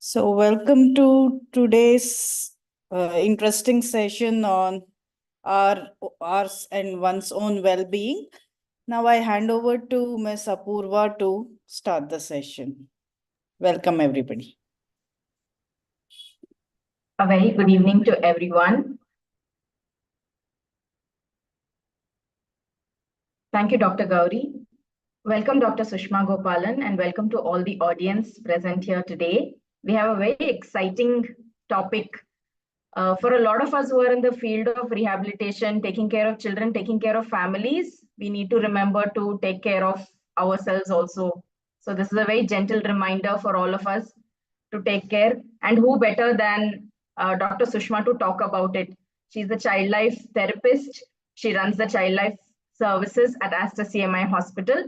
So, welcome to today's interesting session on ours and one's own well-being. Now, I hand over to Ms. Apurva to start the session. Welcome, everybody. A very good evening to everyone. Thank you, Dr. Gauri. Welcome, Dr. Sushma Gopalan, and welcome to all the audience present here today. We have a very exciting topic for a lot of us who are in the field of rehabilitation, taking care of children, taking care of families. We need to remember to take care of ourselves also. So this is a very gentle reminder for all of us to take care. And who better than Dr. Sushma to talk about it? She's a child life therapist. She runs the child life services at Aster CMI Hospital.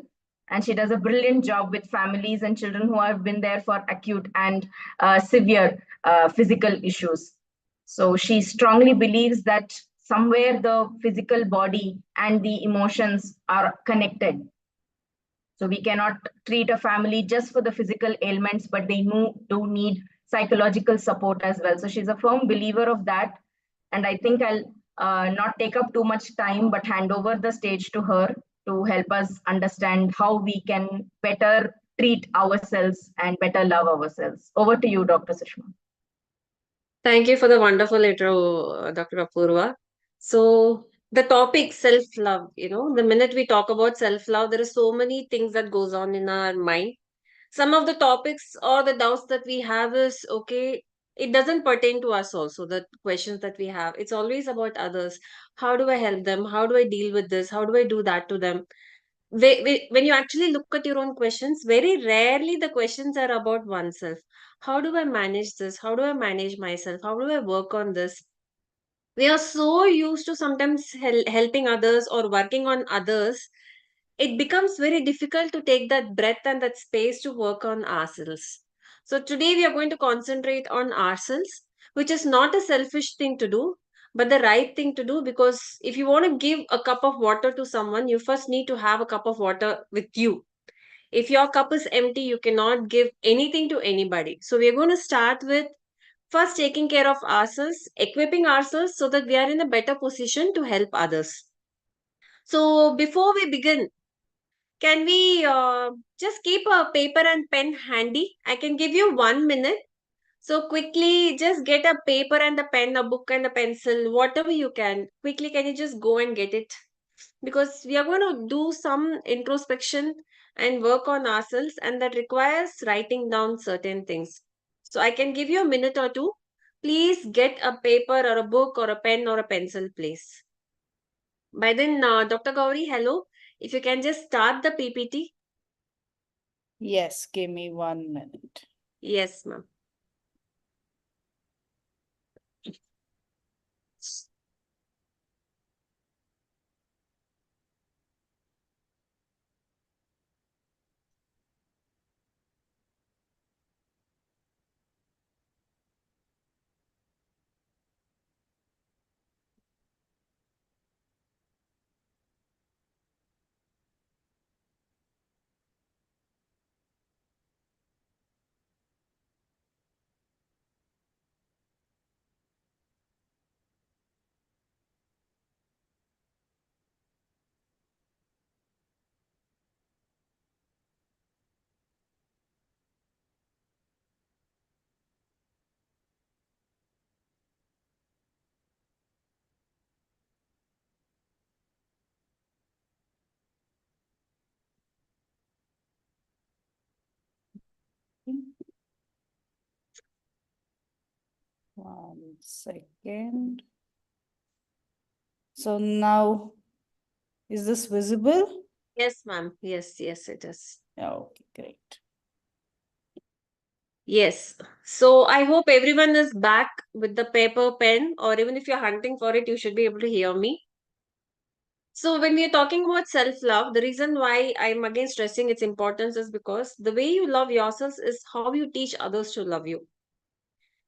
And she does a brilliant job with families and children who have been there for acute and severe physical issues. So she strongly believes that somewhere the physical body and the emotions are connected. So we cannot treat a family just for the physical ailments, but they do need psychological support as well. So she's a firm believer of that. And I think I'll not take up too much time, but hand over the stage to her to help us understand how we can better treat ourselves and better love ourselves. Over to you, Dr. Sushma. Thank you for the wonderful intro, Dr. Apurva. So the topic self-love, the minute we talk about self-love, there are so many things that goes on in our mind. Some of the topics or the doubts that we have is, okay, it doesn't pertain to us also, the questions that we have. It's always about others. How do I help them? How do I deal with this? How do I do that to them? When you actually look at your own questions, very rarely the questions are about oneself. How do I manage this? How do I manage myself? How do I work on this? We are so used to sometimes helping others or working on others, it becomes very difficult to take that breath and that space to work on ourselves. So today we are going to concentrate on ourselves, which is not a selfish thing to do, but the right thing to do, because if you want to give a cup of water to someone, you first need to have a cup of water with you. If your cup is empty, you cannot give anything to anybody. So we're going to start with first taking care of ourselves, equipping ourselves so that we are in a better position to help others. So before we begin, can we just keep a paper and pen handy? I can give you 1 minute. So quickly, just get a paper and a pen, a book and a pencil, whatever you can. Quickly, can you just go and get it? Because we are going to do some introspection and work on ourselves, and that requires writing down certain things. So I can give you a minute or two. Please get a paper or a book or a pen or a pencil, please. By then, Dr. Gauri, hello. If you can just start the PPT. Yes, give me 1 minute. Yes, ma'am. One second. So now, is this visible? Yes, ma'am. Yes, it is. Okay, great. Yes. So I hope everyone is back with the paper, pen, or even if you're hunting for it, you should be able to hear me. So when we are talking about self-love, the reason why I'm again stressing its importance is because the way you love yourself is how you teach others to love you.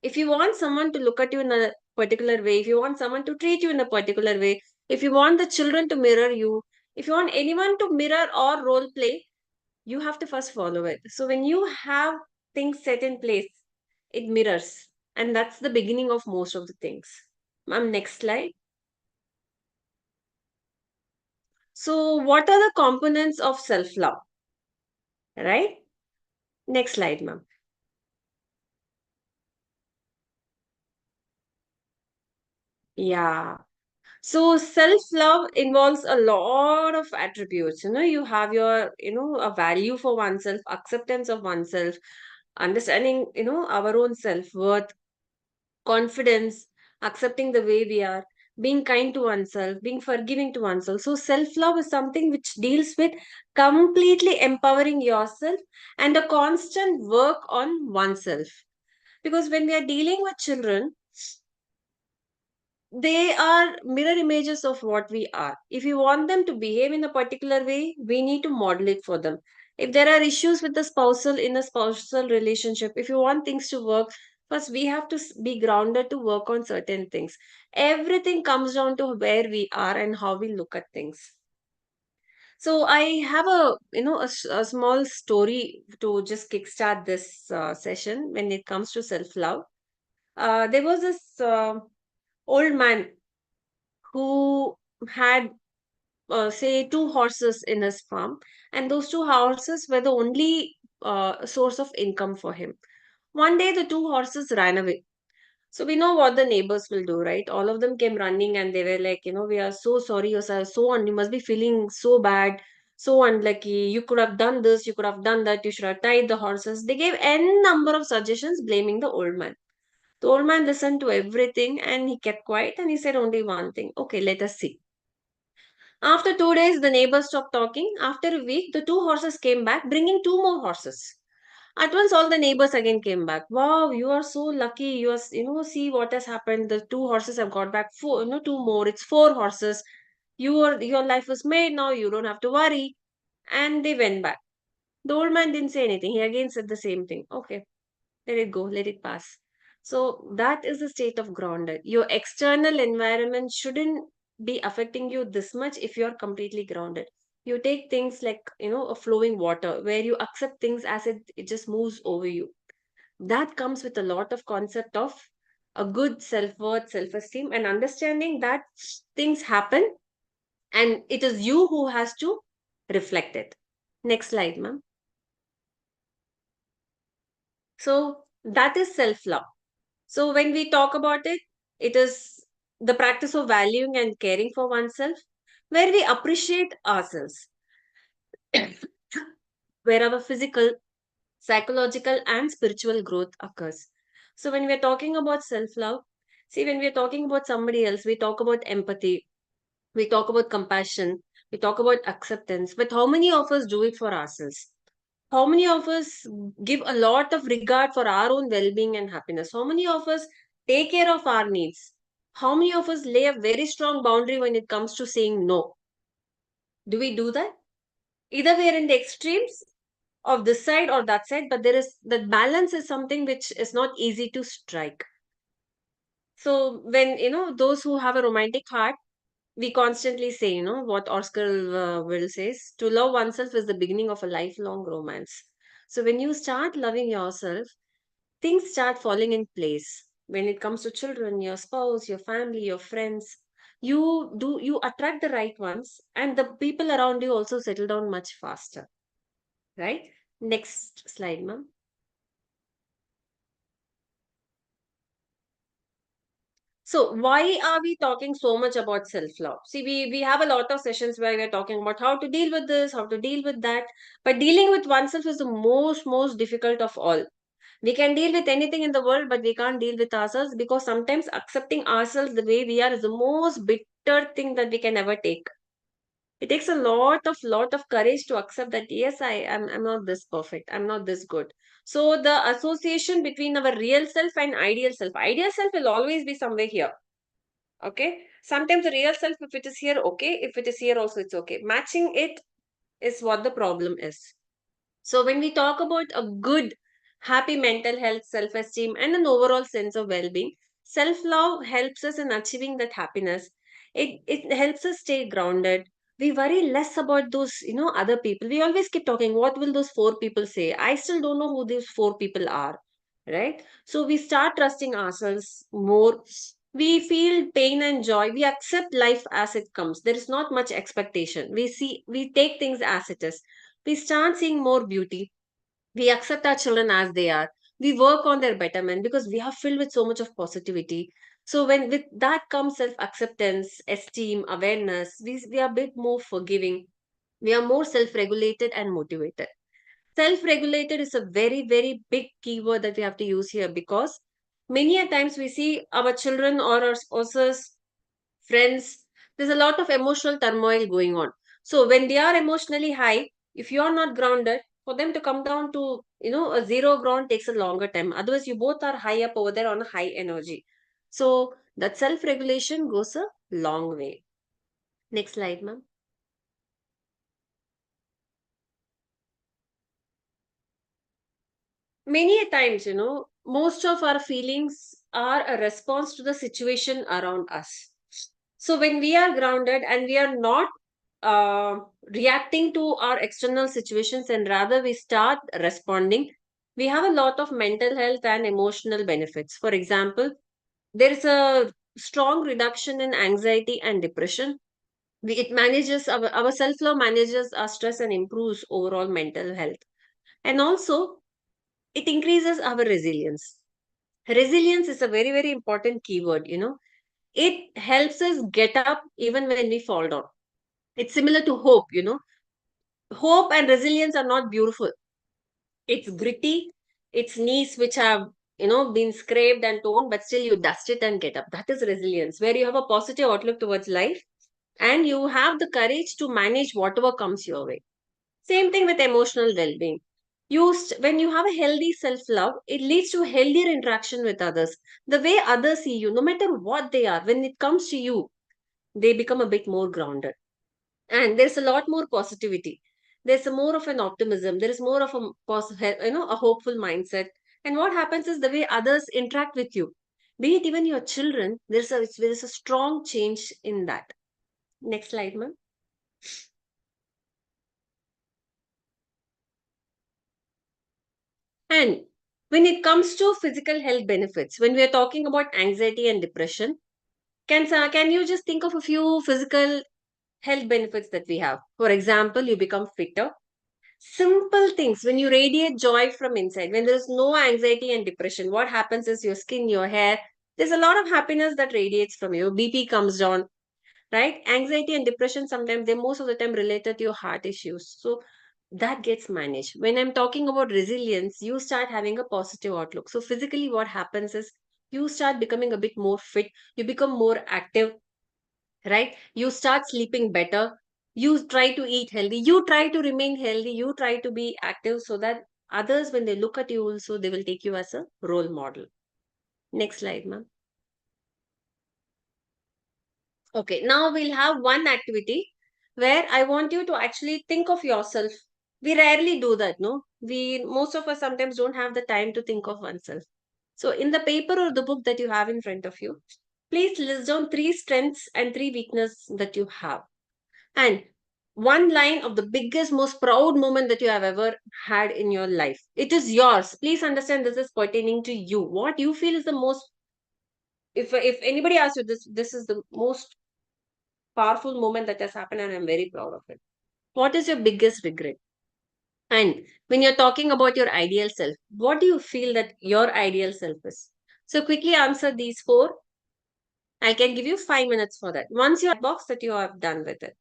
If you want someone to look at you in a particular way, if you want someone to treat you in a particular way, if you want the children to mirror you, if you want anyone to mirror or role play, you have to first follow it. So when you have things set in place, It mirrors. And that's the beginning of most of the things. Ma'am, next slide. So, what are the components of self love? Right? Next slide, ma'am. Yeah. So self-love involves a lot of attributes. You have your, a value for oneself, acceptance of oneself, understanding, our own self-worth, confidence, accepting the way we are, being kind to oneself, being forgiving to oneself. So self-love is something which deals with completely empowering yourself and a constant work on oneself. Because when we are dealing with children, they are mirror images of what we are. If you want them to behave in a particular way, we need to model it for them. If there are issues with the spousal in a spousal relationship, if you want things to work, first we have to be grounded to work on certain things. Everything comes down to where we are and how we look at things. So I have a small story to just kickstart this session when it comes to self love. There was this old man who had, say, two horses in his farm, and those two horses were the only source of income for him. One day, the two horses ran away. So we know what the neighbors will do, right? All of them came running and they were like, we are so sorry, you must be feeling so bad, so unlucky. You could have done this, you could have done that, you should have tied the horses. They gave n number of suggestions blaming the old man. The old man listened to everything and he kept quiet and he said only one thing: okay, let us see. After 2 days, the neighbors stopped talking. After a week, the two horses came back, bringing two more horses. At once, all the neighbors again came back. Wow, you are so lucky. See what has happened. The two horses have got back four, two more. It's four horses. Your life is made now. You don't have to worry. And they went back. The old man didn't say anything. He again said the same thing. Okay, let it go, let it pass. So that is the state of grounded. Your external environment shouldn't be affecting you this much if you're completely grounded. You take things like, a flowing water where you accept things as it just moves over you. That comes with a lot of concept of a good self-worth, self-esteem, and understanding that things happen and it is you who has to reflect it. Next slide, ma'am. So that is self-love. So when we talk about it, it is the practice of valuing and caring for oneself, where we appreciate ourselves, where our physical, psychological, and spiritual growth occurs. So when we're talking about self-love, see, when we're talking about somebody else, we talk about empathy, we talk about compassion, we talk about acceptance, but how many of us do it for ourselves? How many of us give a lot of regard for our own well-being and happiness? How many of us take care of our needs? How many of us lay a very strong boundary when it comes to saying no? Do we do that? Either we are in the extremes of this side or that side, but there is that balance is something which is not easy to strike. So when those who have a romantic heart, we constantly say, what Oscar Wilde says: to love oneself is the beginning of a lifelong romance. So when you start loving yourself, things start falling in place. When it comes to children, your spouse, your family, your friends, you attract the right ones, and the people around you also settle down much faster, right? Next slide, ma'am. So why are we talking so much about self-love? See, we have a lot of sessions where we're talking about how to deal with this, how to deal with that. But dealing with oneself is the most difficult of all. We can deal with anything in the world, but we can't deal with ourselves, because sometimes accepting ourselves the way we are is the most bitter thing that we can ever take. It takes a lot of courage to accept that yes, I'm not this perfect, I'm not this good. So the association between our real self and ideal self will always be somewhere here. Okay, sometimes the real self, if it is here, okay, if it is here also, it's okay. Matching it is what the problem is. So when we talk about a good, happy mental health, self-esteem, and an overall sense of well-being, self-love helps us in achieving that happiness. It helps us stay grounded. We worry less about those, other people. We always keep talking, what will those four people say? I still don't know who these four people are, right? So we start trusting ourselves more. We feel pain and joy. We accept life as it comes. There is not much expectation. We take things as it is. We start seeing more beauty. We accept our children as they are. We work on their betterment because we are filled with so much of positivity. So when with that comes self-acceptance, esteem, awareness, we are a bit more forgiving. We are more self-regulated and motivated. Self-regulated is a very, very big keyword that we have to use here, because many a times we see our children or our spouses, friends, there's a lot of emotional turmoil going on. So when they are emotionally high, if you are not grounded, for them to come down to, a zero ground takes a longer time. Otherwise, you both are high up over there on a high energy. So that self-regulation goes a long way. Next slide, ma'am. Many a times, most of our feelings are a response to the situation around us. So when we are grounded and we are not reacting to our external situations, and rather we start responding, we have a lot of mental health and emotional benefits. For example, there is a strong reduction in anxiety and depression. It manages our self-love, manages our stress and improves overall mental health. And also, it increases our resilience. Resilience is a very, very important keyword. It helps us get up even when we fall down. It's similar to hope. Hope and resilience are not beautiful. It's gritty. It's knees which have, been scraped and torn, but still you dust it and get up. That is resilience, where you have a positive outlook towards life and you have the courage to manage whatever comes your way. Same thing with emotional well-being. When you have a healthy self-love, it leads to healthier interaction with others. The way others see you, no matter what they are, when it comes to you, they become a bit more grounded. And there's a lot more positivity. There's a more of an optimism. There is more of a hopeful mindset. And what happens is the way others interact with you, be it even your children, there's a strong change in that. Next slide, ma'am. And when it comes to physical health benefits, when we are talking about anxiety and depression, can you just think of a few physical health benefits that we have? For example, you become fitter. Simple things. When you radiate joy from inside, when there is no anxiety and depression, what happens is your skin, your hair, there's a lot of happiness that radiates from you. BP comes down, right? Anxiety and depression, sometimes they're most of the time related to your heart issues. So that gets managed. When I'm talking about resilience, you start having a positive outlook. So physically, what happens is you start becoming a bit more fit, you become more active, right? You start sleeping better, you try to eat healthy, you try to remain healthy, you try to be active, so that others, when they look at you also, they will take you as a role model. Next slide, ma'am. Okay, now we'll have one activity where I want you to actually think of yourself. We rarely do that, no? Most of us sometimes don't have the time to think of oneself. So in the paper or the book that you have in front of you, please list down 3 strengths and 3 weaknesses that you have. And one line of the biggest, most proud moment that you have ever had in your life. It is yours. Please understand, this is pertaining to you. What you feel is the most, if anybody asks you this is the most powerful moment that has happened and I'm very proud of it. What is your biggest regret? And when you're talking about your ideal self, what do you feel that your ideal self is? So quickly answer these 4. I can give you 5 minutes for that. Once your box that you have done with it.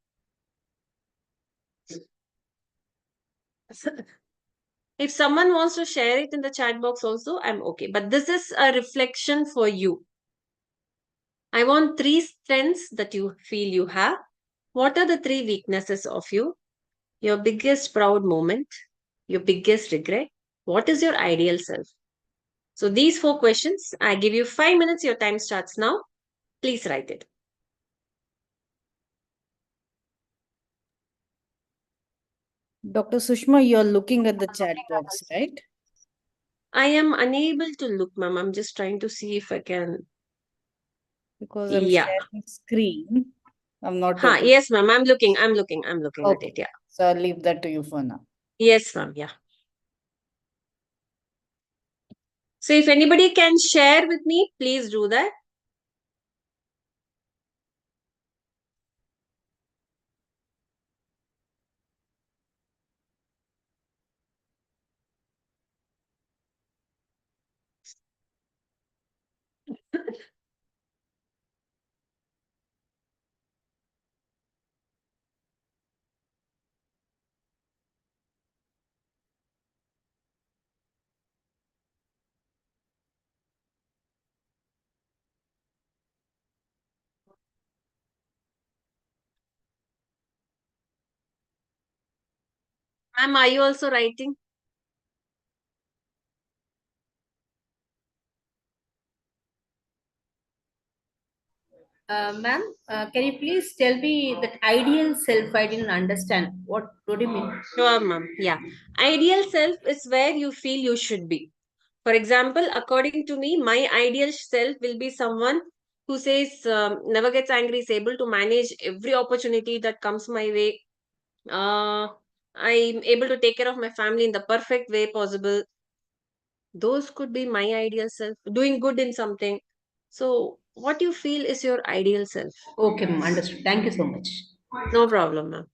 If someone wants to share it in the chat box also, I'm okay. But this is a reflection for you. I want 3 strengths that you feel you have. What are the 3 weaknesses of you? Your biggest proud moment, your biggest regret. What is your ideal self? So these 4 questions, I give you 5 minutes. Your time starts now. Please write it. Dr. Sushma, you're looking at the chat box, right? I am unable to look, ma'am. I'm just trying to see if I can. Because I'm Yeah. sharing screen. I'm not able. Yes, ma'am. I'm looking at Okay. it. Yeah. So I'll leave that to you for now. Yes, ma'am. Yeah. So if anybody can share with me, please do that. Ma'am, are you also writing? Ma'am, can you please tell me that ideal self? I didn't understand. What do you mean? Sure, ma'am. Yeah. Ideal self is where you feel you should be. For example, according to me, my ideal self will be someone who says, never gets angry, is able to manage every opportunity that comes my way. I'm able to take care of my family in the perfect way possible. Those could be my ideal self. Doing good in something. So, what you feel is your ideal self? Okay, ma'am, understood. Thank you so much. No problem, ma'am.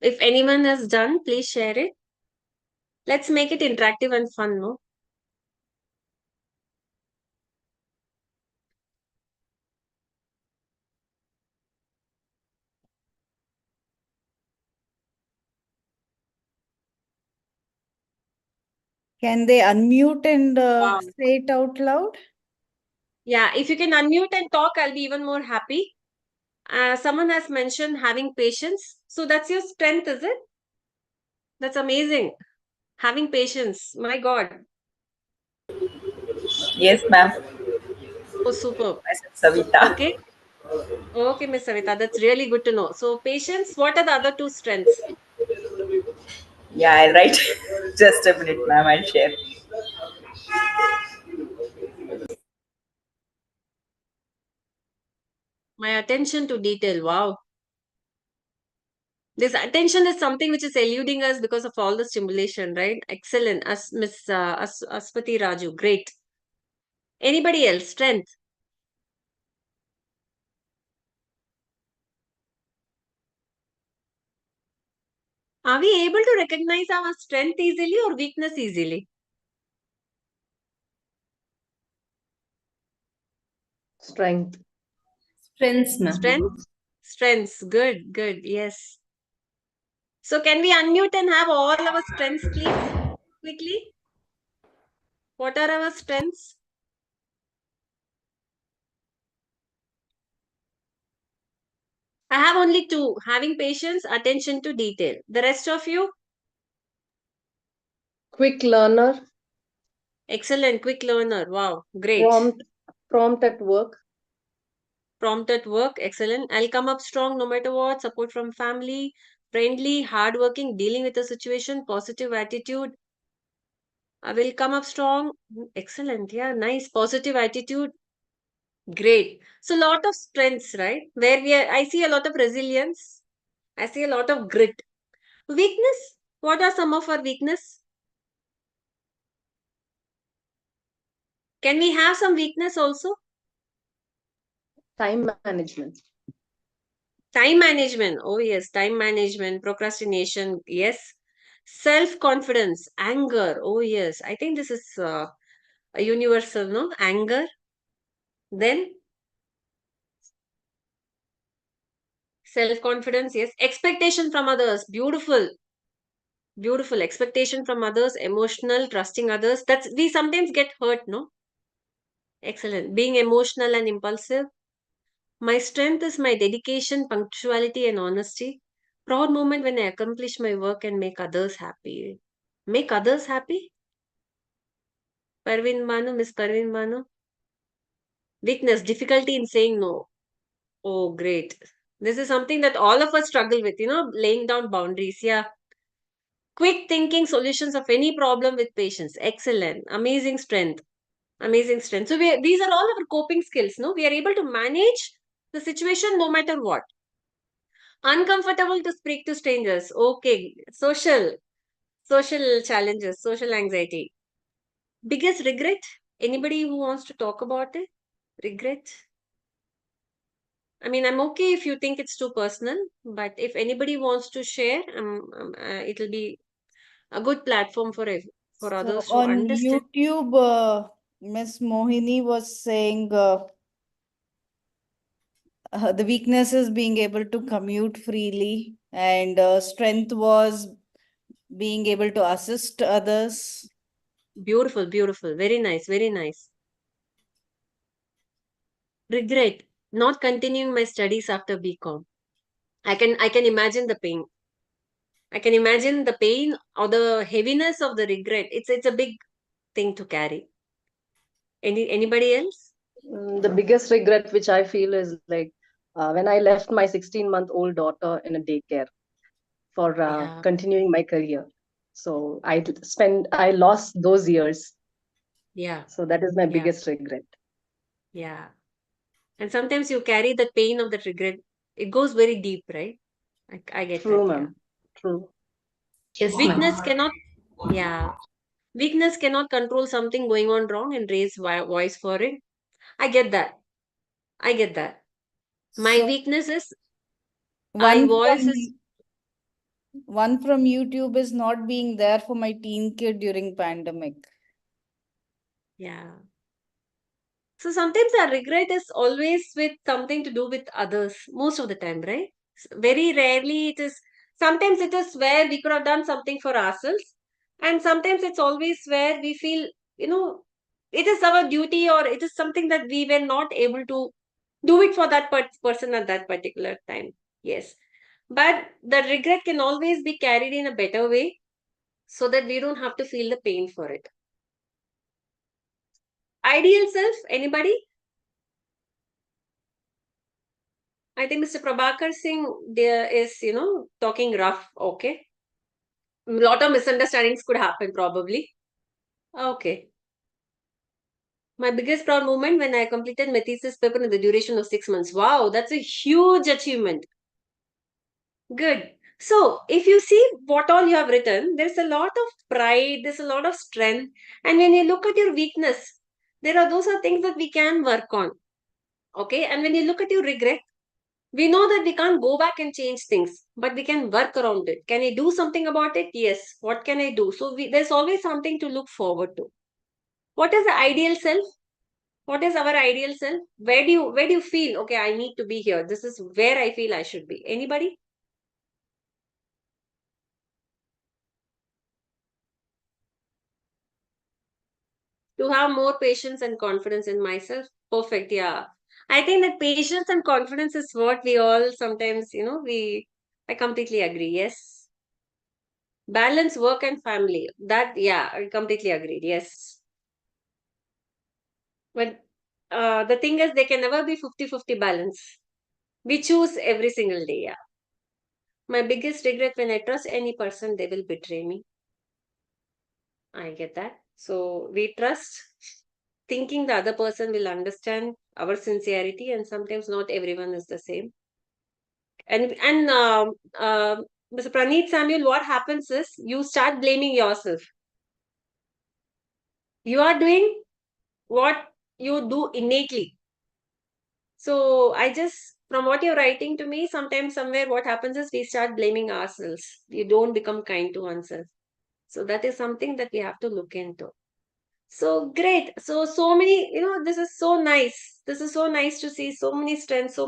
If anyone has done, please share it. Let's make it interactive and fun, no? Can they unmute and Wow. say it out loud? Yeah, if you can unmute and talk, I'll be even more happy. Someone has mentioned having patience. So that's your strength, is it? That's amazing. Having patience. My God. Yes, ma'am. Oh, superb. Myself, Savita. Okay. Okay, Miss Savita, that's really good to know. So, patience, what are the other two strengths? Yeah, I'll write. Just a minute, ma'am. I'll share. My attention to detail. Wow. This attention is something which is eluding us because of all the stimulation, right? Excellent. As Miss Aspati Raju. Great. Anybody else? Strength. Are we able to recognize our strength easily or weakness easily? Strength. Strengths, ma'am. Strength? Strengths. Good, good. Yes. So, can we unmute and have all our strengths, please? Quickly. What are our strengths? I have only two, having patience, attention to detail. The rest of you? Quick learner, Excellent, quick learner. Wow, great. prompt at work, Prompt at work, excellent. I'll come up strong no matter what. Support from family, friendly, hardworking, dealing with the situation, positive attitude. I will come up strong. Excellent, yeah, nice. Positive attitude. Great. So lot of strengths, right? Where I see a lot of resilience. I see a lot of grit. Weakness? What are some of our weakness? Can we have some weakness also? time management. Time management. Oh, yes. Time management, procrastination. Yes. Self confidence, anger. Oh, yes. I think this is a universal, no? Anger. Then self confidence. Yes. Expectation from others. Beautiful. Beautiful. Expectation from others. Emotional, trusting others. That's we sometimes get hurt, no? Excellent. Being emotional and impulsive. My strength is my dedication, punctuality, and honesty. Proud moment when I accomplish my work and make others happy. Make others happy? Parveen Manu, Miss Parveen Manu. Weakness, difficulty in saying no. Oh, great. This is something that all of us struggle with, laying down boundaries. Yeah. Quick thinking solutions of any problem with patience. Excellent. Amazing strength. Amazing strength. So these are all our coping skills, no? We are able to manage the situation no matter what. Uncomfortable to speak to strangers. Okay. Social challenges, social anxiety. Biggest regret? Anybody who wants to talk about it? Regret? I mean, I'm okay if you think it's too personal, but if anybody wants to share, it'll be a good platform for So others to on understand. YouTube, Miss Mohini was saying the weakness is being able to commute freely, and strength was being able to assist others. Beautiful, beautiful. Very nice, very nice. Regret, not continuing my studies after BCom. I can imagine the pain. I can imagine the pain or the heaviness of the regret. It's a big thing to carry. Anybody else? The biggest regret which I feel is like when I left my 16-month-old daughter in a daycare for Yeah, continuing my career. So I lost those years. yeah, So that is my yeah, biggest regret. yeah. And sometimes you carry the pain of that regret. It goes very deep, right? I get True, that, yeah. ma'am. True. Yes, Weakness ma'am. cannot, yeah. Weakness cannot control something going on wrong and raise voice for it. I get that. I get that. My So weakness is I one voice from is, one from YouTube is not being there for my teen kid during pandemic. yeah. So sometimes our regret is always with something to do with others, most of the time, right? Very rarely it is, sometimes it is where we could have done something for ourselves, and sometimes it's always where we feel, it is our duty or it is something that we were not able to do it for that person at that particular time. Yes. But the regret can always be carried in a better way so that we don't have to feel the pain for it. Ideal self, anybody? I think Mr. Prabhakar Singh there is, talking rough. Okay. A lot of misunderstandings could happen probably. Okay. My biggest proud moment when I completed my thesis paper in the duration of 6 months. Wow, that's a huge achievement. Good. So, if you see what all you have written, there's a lot of pride, there's a lot of strength. And when you look at your weakness, those are things that we can work on. Okay. And when you look at your regret, we know that we can't go back and change things, but we can work around it. Can I do something about it? Yes. What can I do? So there's always something to look forward to. What is the ideal self? What is our ideal self? Where do you feel? Okay, I need to be here. This is where I feel I should be. Anybody? To have more patience and confidence in myself. Perfect. Yeah. I think that patience and confidence is what we all sometimes, I completely agree. Yes. Balance work and family. That, yeah, I completely agreed. Yes. But the thing is, they can never be 50-50 balance. We choose every single day. Yeah. My biggest regret when I trust any person, they will betray me. I get that. So we trust thinking the other person will understand our sincerity, and sometimes not everyone is the same. And Mr. Praneeth Samuel, what happens is you start blaming yourself. You are doing what you do innately. So from what you're writing to me, sometimes somewhere what happens is we start blaming ourselves. We don't become kind to oneself. So that is something that we have to look into. So great. So many, this is so nice. This is so nice to see so many strengths,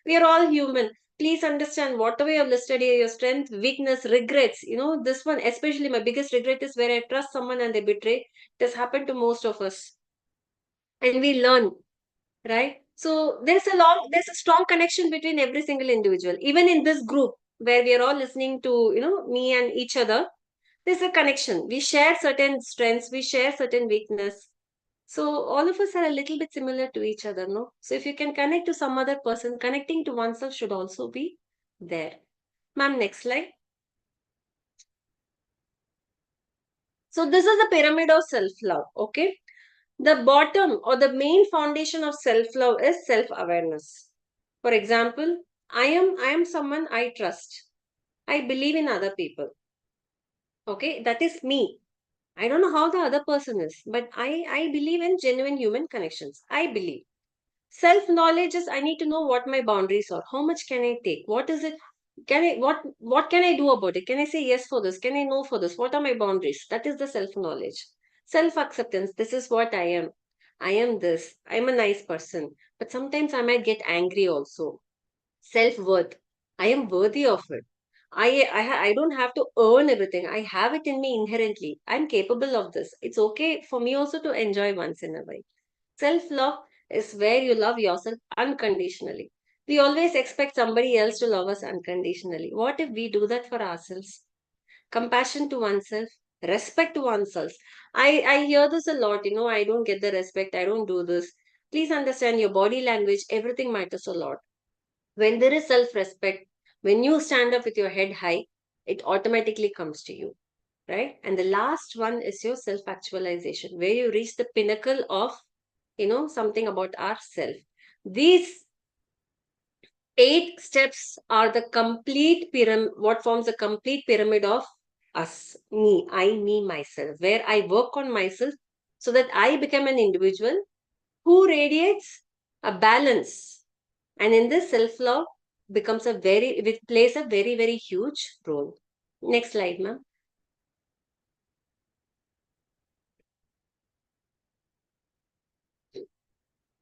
we are all human. Please understand whatever you have listed here, your strength, weakness, regrets, this one, especially my biggest regret is where I trust someone and they betray. It has happened to most of us. And we learn, right? So there's a strong connection between every single individual. Even in this group where we are all listening to, me and each other, there's a connection. We share certain strengths, we share certain weakness. So all of us are a little bit similar to each other, no? So if you can connect to some other person, connecting to oneself should also be there. Ma'am, next slide. So this is the pyramid of self-love, okay? The bottom or the main foundation of self-love is self-awareness. For example, I am someone I trust. I believe in other people. Okay, that is me. I don't know how the other person is, but I believe in genuine human connections. I believe. Self-knowledge is I need to know what my boundaries are. How much can I take? What is it? Can I what can I do about it? Can I say yes for this? Can I no for this? What are my boundaries? That is the self-knowledge. Self-acceptance. This is what I am. I am this. I'm a nice person. But sometimes I might get angry also. Self-worth. I am worthy of it. I don't have to earn everything. I have it in me inherently. I'm capable of this. It's okay for me also to enjoy once in a while. Self-love is where you love yourself unconditionally. We always expect somebody else to love us unconditionally. What if we do that for ourselves? Compassion to oneself, respect to oneself. I hear this a lot, I don't get the respect, I don't do this. Please understand your body language, everything matters a lot. When there is self-respect, when you stand up with your head high, it automatically comes to you, right? And the last one is your self-actualization, where you reach the pinnacle of something about ourself. These 8 steps are the complete pyramid, what forms a complete pyramid of us, me, I, me, myself, where I work on myself so that I become an individual who radiates a balance. And in this, self-love it plays a very, very huge role. Next slide, ma'am.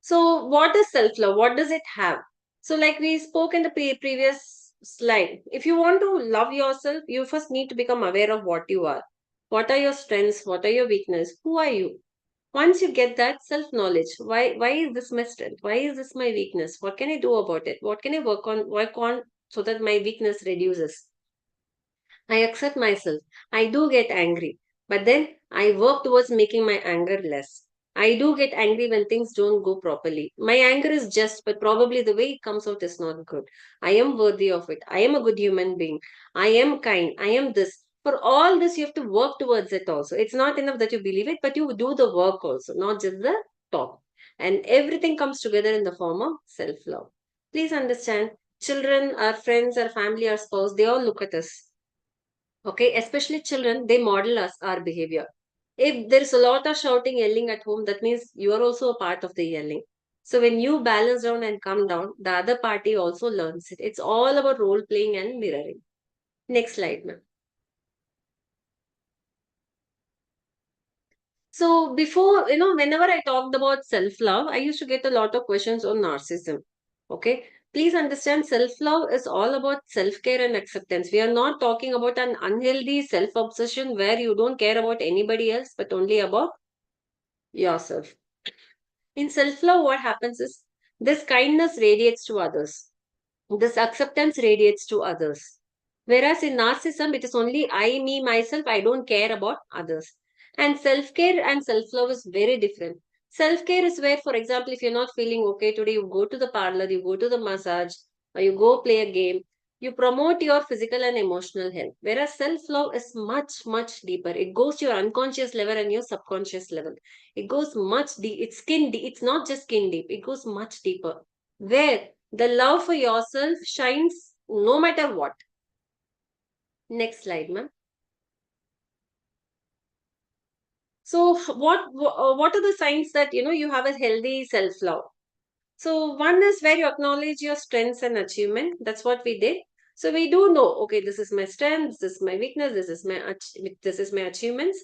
So what is self-love? What does it have? So like we spoke in the previous slide, if you want to love yourself, you first need to become aware of what you are. What are your strengths? What are your weaknesses? Who are you? Once you get that self-knowledge, why is this my strength? Why is this my weakness? What can I do about it? What can I work on so that my weakness reduces? I accept myself. I do get angry, but then I work towards making my anger less. I do get angry when things don't go properly. My anger is just, but probably the way it comes out is not good. I am worthy of it. I am a good human being. I am kind. I am this. For all this, you have to work towards it also. It's not enough that you believe it, but you do the work also, not just the talk. And everything comes together in the form of self love. Please understand, children, our friends, our family, our spouse, they all look at us. Okay, especially children, they model us our behavior. If there's a lot of shouting, yelling at home, that means you are also a part of the yelling. So when you balance down and come down, the other party also learns it. It's all about role playing and mirroring. Next slide, ma'am. So before, whenever I talked about self-love, I used to get a lot of questions on narcissism. Okay. Please understand, self-love is all about self-care and acceptance. We are not talking about an unhealthy self-obsession where you don't care about anybody else, but only about yourself. In self-love, what happens is this kindness radiates to others. This acceptance radiates to others. Whereas in narcissism, it is only I, me, myself, I don't care about others. And self-care and self-love is very different. Self-care is where, for example, if you're not feeling okay today, you go to the parlor, you go to the massage, or you go play a game. You promote your physical and emotional health. Whereas self-love is much, much deeper. It goes to your unconscious level and your subconscious level. It goes much deep. It's skin deep. It's not just skin deep. It goes much deeper. Where the love for yourself shines no matter what. Next slide, ma'am. So what are the signs that you have a healthy self-love? So one is where you acknowledge your strengths and achievement. That's what we did. So we do know, okay, this is my strength, this is my weakness, this is my achievements.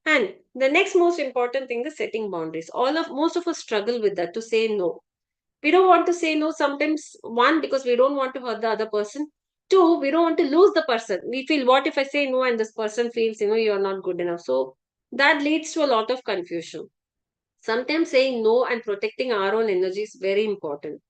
And the next most important thing is setting boundaries. Most of us struggle with that, to say no. We don't want to say no sometimes, one, because we don't want to hurt the other person. Two, we don't want to lose the person. We feel, what if I say no and this person feels, you're not good enough. So that leads to a lot of confusion. Sometimes saying no and protecting our own energy is very important.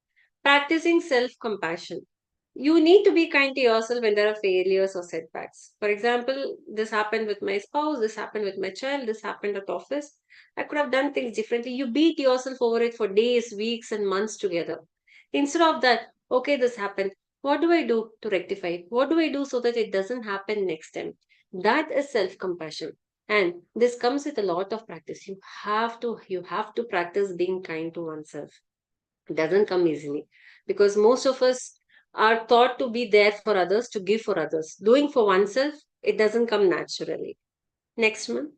Practicing self-compassion. You need to be kind to yourself when there are failures or setbacks. For example, this happened with my spouse, this happened with my child, this happened at office. I could have done things differently. You beat yourself over it for days, weeks, and months together. Instead of that, okay, this happened. What do I do to rectify it? What do I do so that it doesn't happen next time? That is self-compassion. And this comes with a lot of practice. You have to practice being kind to oneself. It doesn't come easily because most of us are taught to be there for others, to give for others. Doing for oneself, it doesn't come naturally. Next one.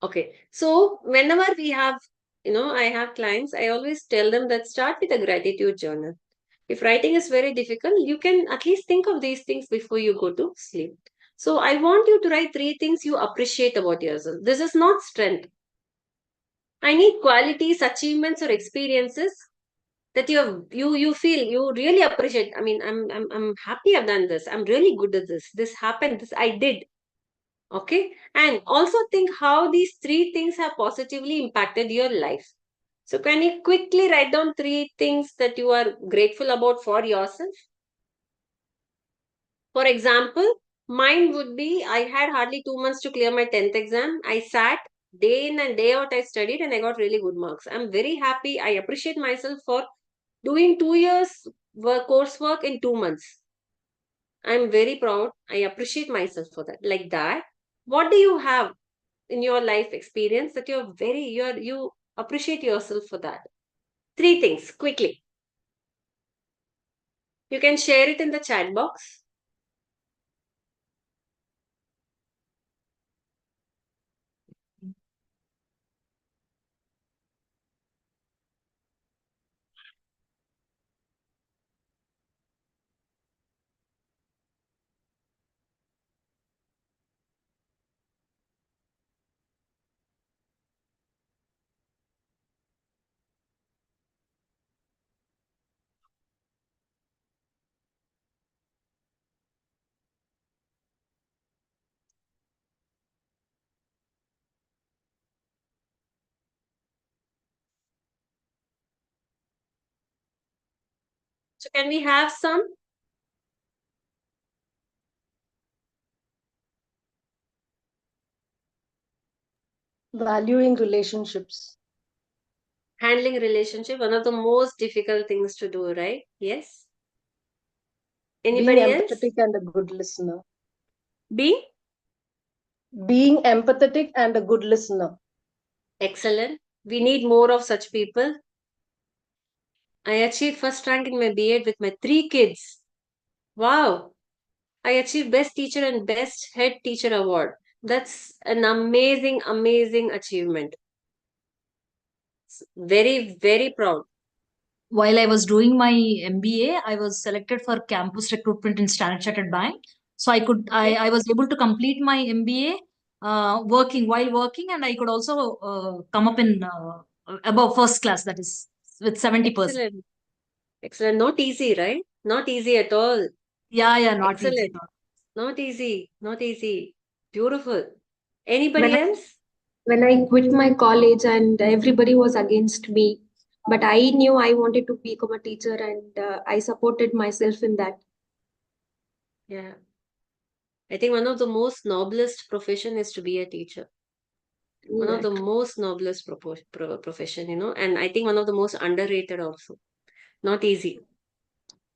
Okay. So whenever we have, I have clients, I always tell them that start with a gratitude journal. If writing is very difficult, you can at least think of these things before you go to sleep. So I want you to write 3 things you appreciate about yourself. This is not strength. I need qualities, achievements, or experiences that you feel you really appreciate. I mean, I'm happy I've done this. I'm really good at this. This happened. This I did. Okay. And also think how these 3 things have positively impacted your life. So can you quickly write down 3 things that you are grateful about for yourself? For example, mine would be I had hardly 2 months to clear my 10th exam. I sat day in and day out, I studied and I got really good marks. I'm very happy. I appreciate myself for doing 2 years coursework in 2 months. I'm very proud. I appreciate myself for that. Like that. What do you have in your life experience that you appreciate yourself for that? 3 things quickly. You can share it in the chat box. So can we have some? Valuing relationships. Handling relationship, one of the most difficult things to do, right? Yes. Being Anybody else? empathetic and a good listener. Being Being empathetic and a good listener. excellent. We need more of such people. I achieved first rank in my B.Ed with my 3 kids. Wow. I achieved best teacher and best head teacher award. That's an amazing, amazing achievement. Very, very proud. While I was doing my MBA, I was selected for campus recruitment in Standard Chartered Bank. So I was able to complete my MBA while working, and I could also come up in above first class, that is with 70%. Excellent. Excellent. Not easy, right? Not easy at all. Yeah, not Excellent. easy. Not easy. Not easy. Beautiful. Anybody else? When I quit my college and everybody was against me, but I knew I wanted to become a teacher and I supported myself in that. Yeah. I think one of the most noblest profession is to be a teacher. One of the most noblest profession, and I think one of the most underrated also. Not easy.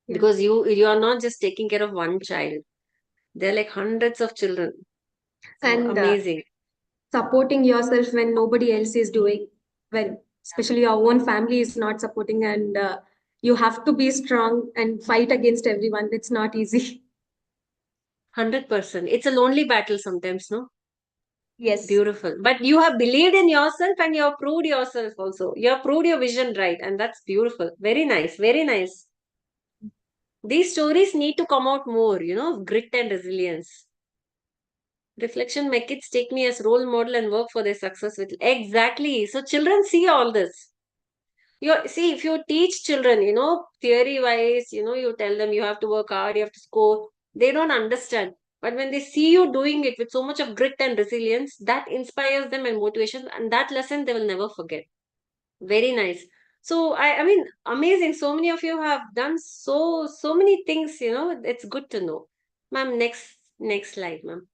Yeah. Because you are not just taking care of one child. There are like hundreds of children. So And amazing. supporting yourself when nobody else is doing, when especially your own family is not supporting, and you have to be strong and fight against everyone. It's not easy. 100%. It's a lonely battle sometimes, no? Yes. Beautiful. But you have believed in yourself and you have proved yourself also. You have proved your vision right. And that's beautiful. Very nice. Very nice. These stories need to come out more, of grit and resilience. Reflection, my kids take me as role model and work for their success with. Exactly. So children see all this. See, if you teach children, theory wise, you tell them you have to work hard, you have to score, they don't understand. But when they see you doing it with so much of grit and resilience, that inspires them and motivation, and that lesson they will never forget. Very nice. So I mean, amazing. So many of you have done so many things, it's good to know. Ma'am, next slide, ma'am.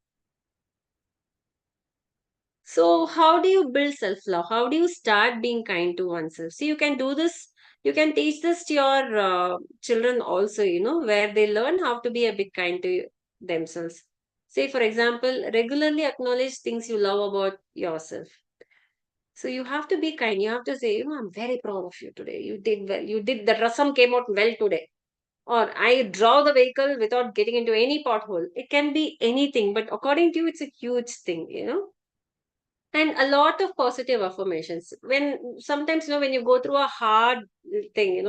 So how do you build self-love? How do you start being kind to oneself? See, you can do this. You can teach this to your children also, where they learn how to be a bit kind to themselves. Say, for example, regularly acknowledge things you love about yourself. So you have to be kind. You have to say, I'm very proud of you today. You did well. You did, the rasam came out well today. Or I draw the vehicle without getting into any pothole. It can be anything, but according to you, it's a huge thing. And a lot of positive affirmations. When sometimes, when you go through a hard thing,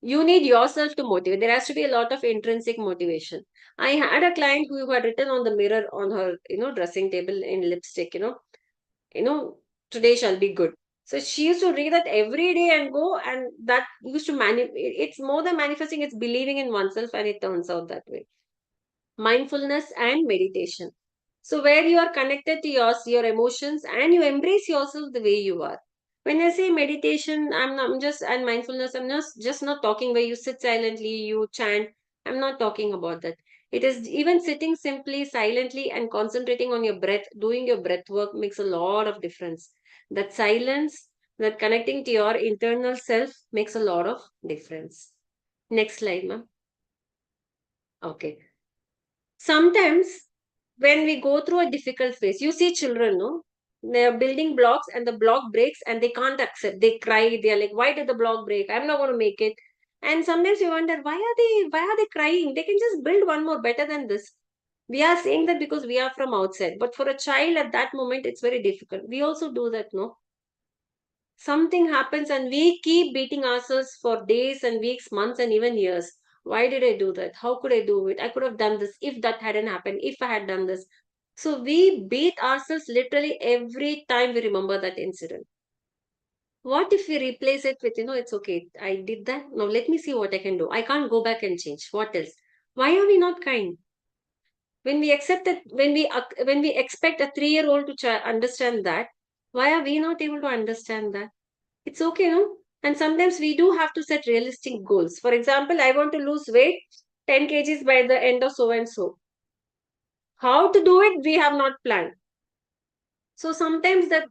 you need yourself to motivate. There has to be a lot of intrinsic motivation. I had a client who had written on the mirror on her, dressing table in lipstick, today shall be good. So she used to read that every day and go, and that used to it's more than manifesting, it's believing in oneself, and it turns out that way. Mindfulness and meditation. So where you are connected to your emotions and you embrace yourself the way you are. When I say meditation, and mindfulness, I'm just not talking where you sit silently, you chant. I'm not talking about that. It is even sitting simply, silently, and concentrating on your breath, doing your breath work makes a lot of difference. That silence, that connecting to your internal self makes a lot of difference. Next slide, ma'am. Okay. Sometimes when we go through a difficult phase, you see children, no? They're building blocks and the block breaks and they can't accept. They cry. They're like, why did the block break? I'm not going to make it. And sometimes you wonder, why are they crying? They can just build one more better than this. We are saying that because we are from outside. But for a child at that moment, it's very difficult. We also do that, no? Something happens and we keep beating ourselves for days and weeks, months, and even years. Why did I do that? How could I do it? I could have done this if that hadn't happened, if I had done this. So we beat ourselves literally every time we remember that incident. What if we replace it with, it's okay, I did that. Now let me see what I can do. I can't go back and change. What else? Why are we not kind? When we accept that, when we expect a 3-year-old to understand that, why are we not able to understand that? It's okay, no? And sometimes we do have to set realistic goals. For example, I want to lose weight 10 kgs by the end of so and so. How to do it, we have not planned. So sometimes the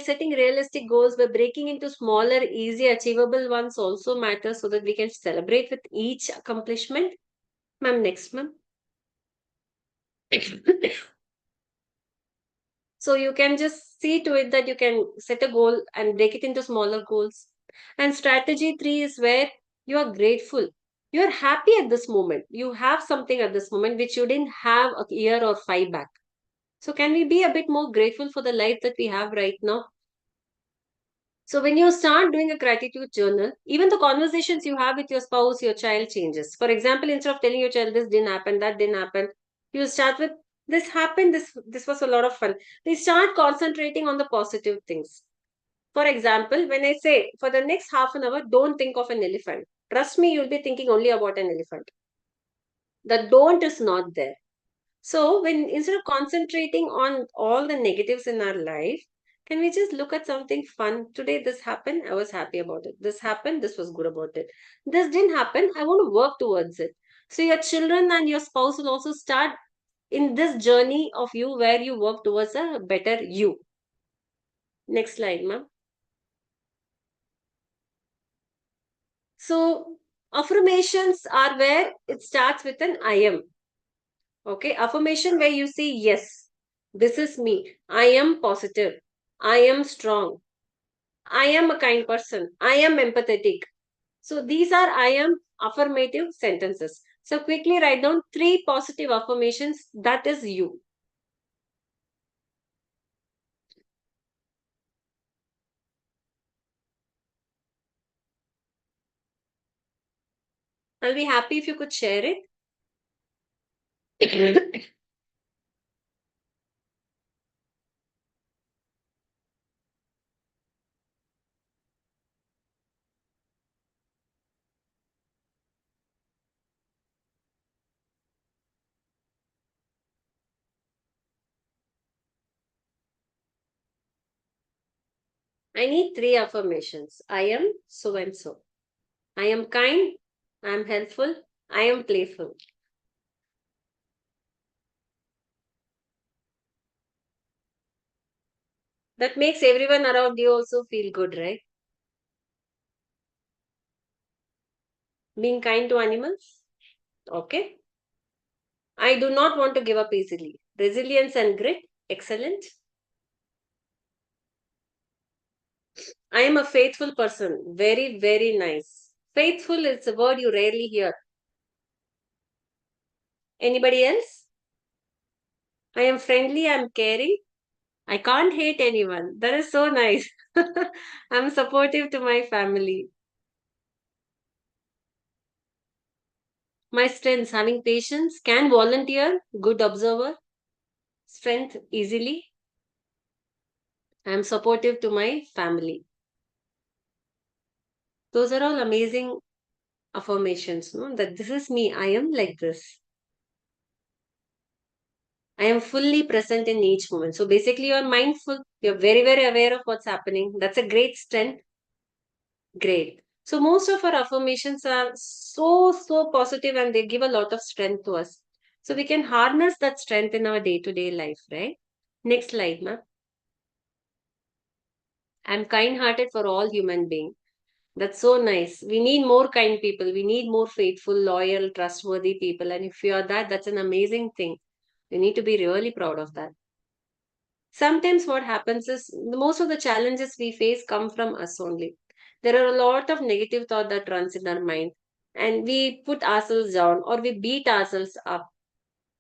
setting realistic goals by breaking into smaller, easy, achievable ones also matters so that we can celebrate with each accomplishment. Ma'am, next, ma'am. So you can just see to it that you can set a goal and break it into smaller goals. And strategy 3 is where you are grateful. You are happy at this moment. You have something at this moment which you didn't have a year or 5 back. So can we be a bit more grateful for the life that we have right now? So when you start doing a gratitude journal, even the conversations you have with your spouse, your child changes. For example, instead of telling your child this didn't happen, that didn't happen, you start with this happened, this was a lot of fun. They start concentrating on the positive things. For example, when I say for the next half an hour, don't think of an elephant. Trust me, you'll be thinking only about an elephant. The don't is not there. So when instead of concentrating on all the negatives in our life, can we just look at something fun? Today this happened, I was happy about it. This happened, this was good about it. This didn't happen, I want to work towards it. So your children and your spouse will also start in this journey of you where you work towards a better you. Next slide, ma'am. So affirmations are where it starts with an I am. Okay, affirmation where you say, yes, this is me. I am positive. I am strong. I am a kind person. I am empathetic. So these are I am affirmative sentences. So quickly write down 3 positive affirmations. That is you. I'll be happy if you could share it. I need 3 affirmations. I am so and so. I am kind. I am helpful. I am playful. That makes everyone around you also feel good, right? Being kind to animals. Okay. I do not want to give up easily. Resilience and grit. Excellent. I am a faithful person. Very, very nice. Faithful is a word you rarely hear. Anybody else? I am friendly. I am caring. I can't hate anyone. That is so nice. I'm supportive to my family. My strengths: having patience, can volunteer, good observer, strength easily. I am supportive to my family. Those are all amazing affirmations, no? That this is me. I am like this. I am fully present in each moment. So basically, you're mindful. You're very, very aware of what's happening. That's a great strength. Great. So most of our affirmations are so positive and they give a lot of strength to us. So we can harness that strength in our day-to-day life, right? Next slide, ma'am. I'm kind-hearted for all human beings. That's so nice. We need more kind people. We need more faithful, loyal, trustworthy people. And if you are that, that's an amazing thing. You need to be really proud of that. Sometimes what happens is most of the challenges we face come from us only. There are a lot of negative thought that runs in our mind, and we put ourselves down or we beat ourselves up.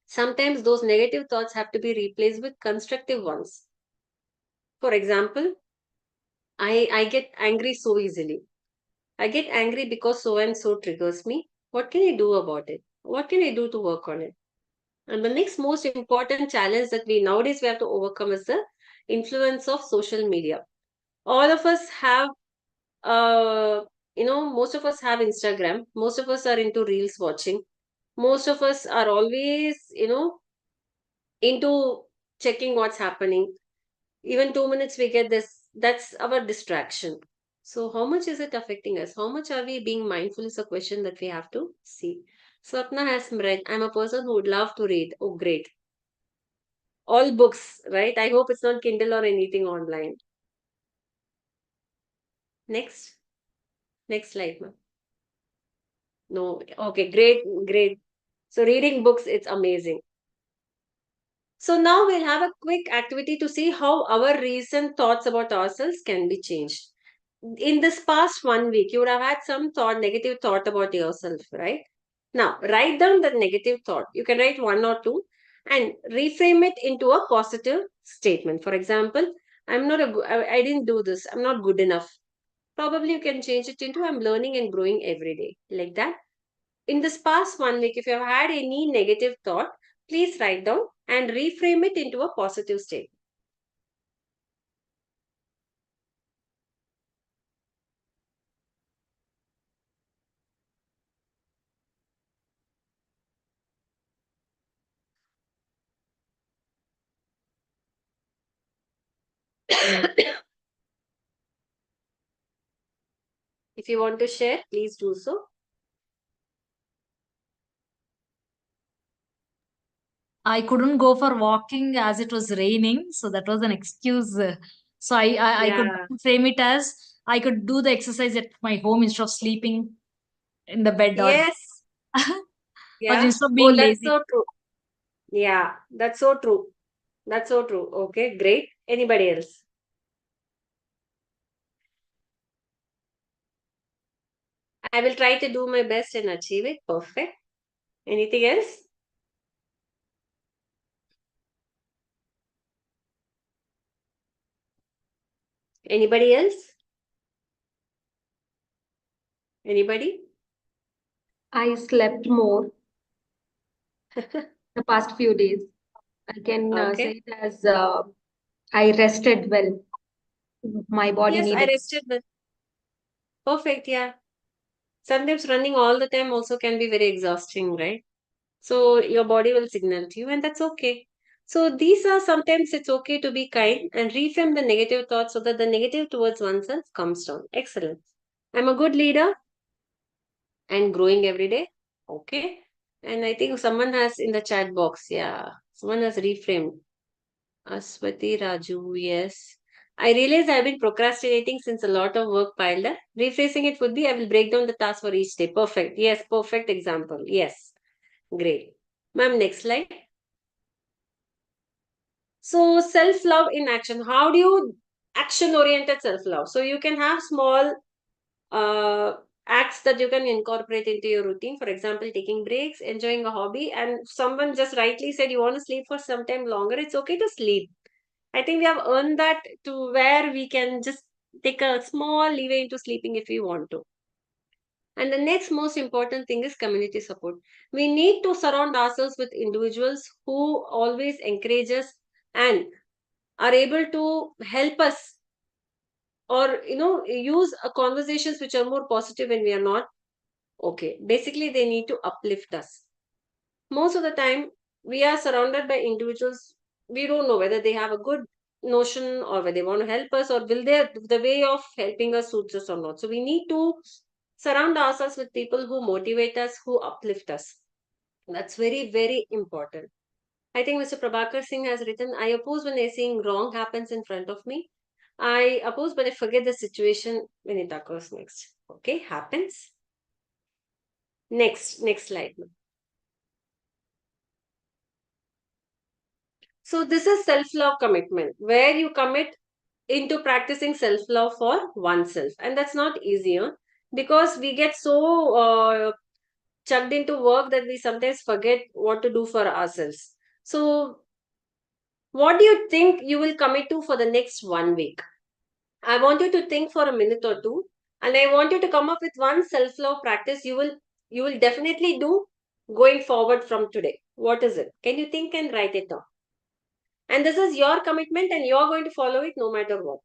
Sometimes those negative thoughts have to be replaced with constructive ones. For example, I get angry so easily. I get angry because so and so triggers me. What can I do about it? What can I do to work on it? And the next most important challenge that we nowadays we have to overcome is the influence of social media. All of us have, most of us have Instagram. Most of us are into reels watching. Most of us are always, into checking what's happening. Even 2 minutes we get this. That's our distraction. So how much is it affecting us? How much are we being mindful is a question that we have to see. Swapna has read. I'm a person who would love to read. Oh, great. All books, right? I hope it's not Kindle or anything online. Next. Next slide, ma'am. No. Okay, great, great. So reading books, it's amazing. So now we'll have a quick activity to see how our recent thoughts about ourselves can be changed. In this past 1 week, you would have had some negative thought about yourself, right? Now, write down the negative thought. You can write one or two and reframe it into a positive statement. For example, I didn't do this. I'm not good enough. Probably you can change it into I'm learning and growing every day. Like that. In this past 1 week, if you have had any negative thought, please write down and reframe it into a positive statement. If you want to share, please do so. I couldn't go for walking as it was raining, so that was an excuse. So I could Yeah. frame it as I could do the exercise at my home instead of sleeping in the bed or Yes. Yeah. instead of Oh, being that's lazy. so true. Yeah, that's so true. That's so true. Okay, great. Anybody else? I will try to do my best and achieve it. Perfect. Anything else? Anybody else? Anybody? I slept more the past few days. I can Okay. say it as I rested well. My body Yes, I needed. rested well. Perfect. Yeah. Sometimes running all the time also can be very exhausting, right? So your body will signal to you, and that's okay. So these are sometimes it's okay to be kind and reframe the negative thoughts so that the negative towards oneself comes down. Excellent. I'm a good leader and growing every day. Okay. And I think someone has in the chat box, yeah, someone has reframed. Aswati Raju, yes. I realize I've been procrastinating since a lot of work piled up. Rephrasing it would be I will break down the task for each day. Perfect. Yes, perfect example. Yes. Great. Ma'am, next slide. So self-love in action. How do you action-oriented self-love? So you can have small acts that you can incorporate into your routine. For example, taking breaks, enjoying a hobby, and someone just rightly said you want to sleep for some time longer. It's okay to sleep. I think we have earned that to where we can just take a small leeway into sleeping if we want to. And the next most important thing is community support. We need to surround ourselves with individuals who always encourage us and are able to help us, or use conversations which are more positive when we are not okay. Basically, they need to uplift us. Most of the time, we are surrounded by individuals. We don't know whether they have a good notion or whether they want to help us, or will the way of helping us suits us or not. So we need to surround ourselves with people who motivate us, who uplift us. That's very, very important. I think Mr. Prabhakar Singh has written, I oppose when anything wrong happens in front of me. I oppose, but I forget the situation when it occurs next. Okay, happens. Next slide. So this is self-love commitment, where you commit into practicing self-love for oneself. And that's not easier because we get so chucked into work that we sometimes forget what to do for ourselves. So what do you think you will commit to for the next 1 week? I want you to think for a minute or two, and I want you to come up with one self-love practice you will definitely do going forward from today. What is it? Can you think and write it down? And this is your commitment and you're going to follow it no matter what.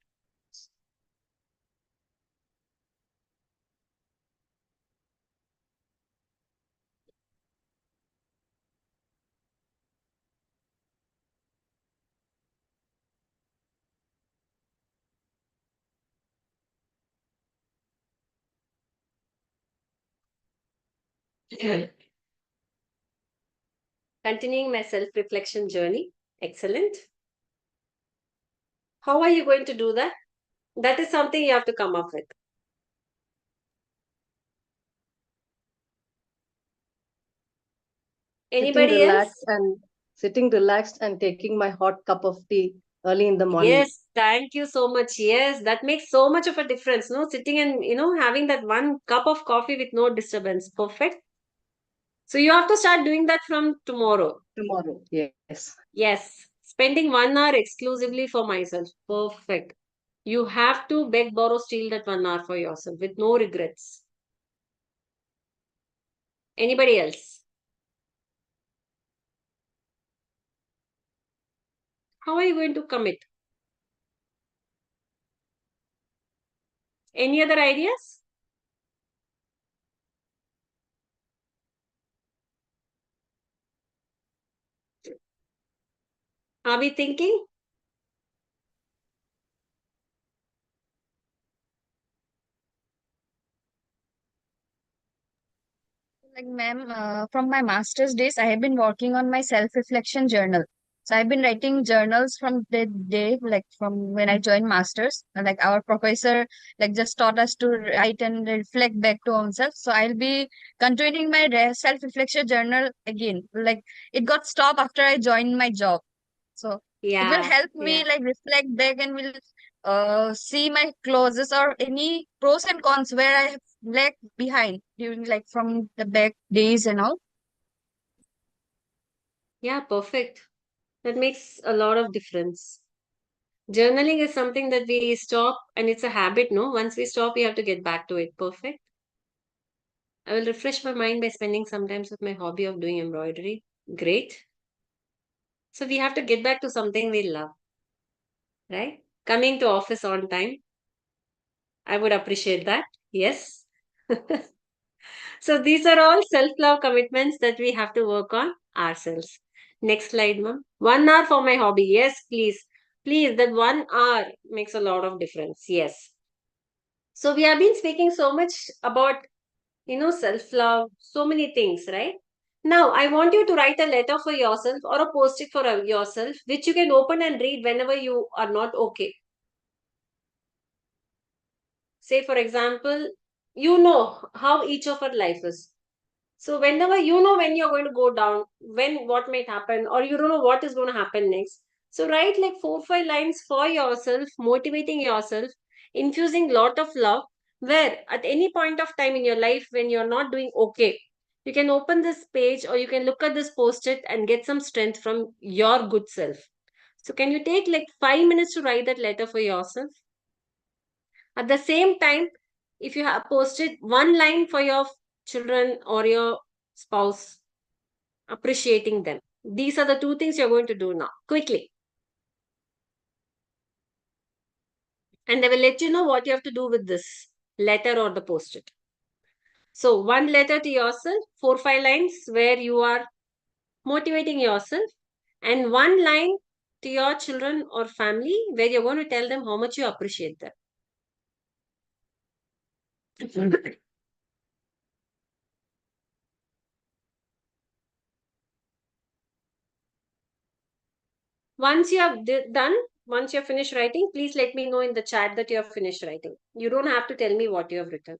Continuing my self-reflection journey. Excellent. How are you going to do that? That is something you have to come up with. Anybody else? Sitting relaxed and taking my hot cup of tea early in the morning. Yes, thank you so much. Yes, that makes so much of a difference. No, sitting and having that one cup of coffee with no disturbance. Perfect. So you have to start doing that from tomorrow. Tomorrow, yes. Yes, spending 1 hour exclusively for myself. Perfect. You have to beg, borrow, steal that 1 hour for yourself with no regrets. Anybody else? How are you going to commit? Any other ideas? Are we thinking? Like, ma'am, from my master's days, I have been working on my self-reflection journal. So I've been writing journals from the day, like from when I joined masters. Like our professor, like just taught us to write and reflect back to ourselves. So I'll be continuing my self-reflection journal again. Like it got stopped after I joined my job. So it will help me like reflect back and will see my clauses or any pros and cons where I have lagged behind during like from the back days and all. Yeah, perfect. That makes a lot of difference. Journaling is something that we stop and it's a habit, no? Once we stop, we have to get back to it. Perfect. I will refresh my mind by spending some time with my hobby of doing embroidery. Great. So we have to get back to something we love, right? Coming to office on time. I would appreciate that. Yes. So these are all self-love commitments that we have to work on ourselves. Next slide, ma'am. 1 hour for my hobby. Yes, please. Please, that 1 hour makes a lot of difference. Yes. So we have been speaking so much about, self-love, so many things, right? Now, I want you to write a letter for yourself or a post-it for yourself, which you can open and read whenever you are not okay. Say, for example, you know how each of our life is. So whenever you know when you're going to go down, when what might happen, or you don't know what is going to happen next. So write like 4-5 lines for yourself, motivating yourself, infusing lot of love, where at any point of time in your life when you're not doing okay, you can open this page or you can look at this post-it and get some strength from your good self. So can you take like 5 minutes to write that letter for yourself? At the same time, if you have posted one line for your children or your spouse, appreciating them. These are the two things you're going to do now, quickly. And they will let you know what you have to do with this letter or the post-it. So one letter to yourself, 4-5 lines where you are motivating yourself, and one line to your children or family where you're going to tell them how much you appreciate them. Once you have done, once you have finished writing, please let me know in the chat that you have finished writing. You don't have to tell me what you have written.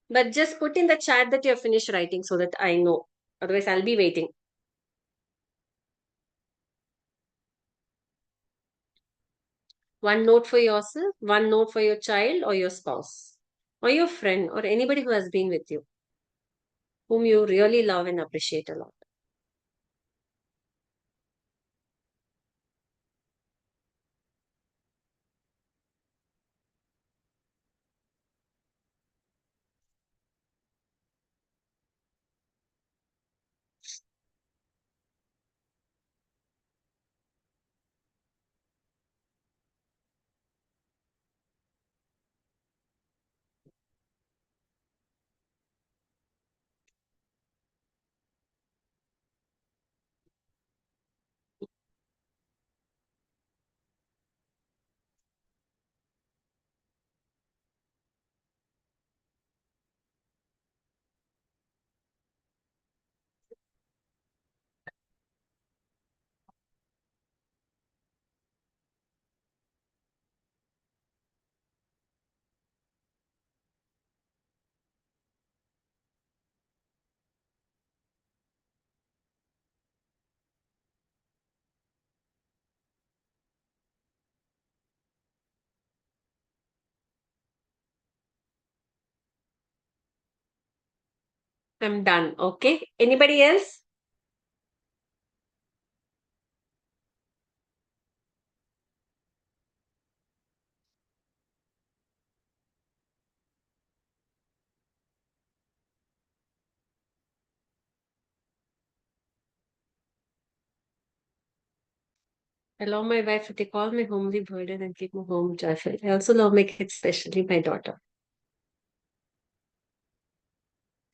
But just put in the chat that you have finished writing so that I know. Otherwise, I'll be waiting. One note for yourself, one note for your child or your spouse, or your friend, or anybody who has been with you, whom you really love and appreciate a lot. I'm done. Okay. Anybody else? I love my wife. They call me homely burden and keep me home joyful. I also love my kids, especially my daughter.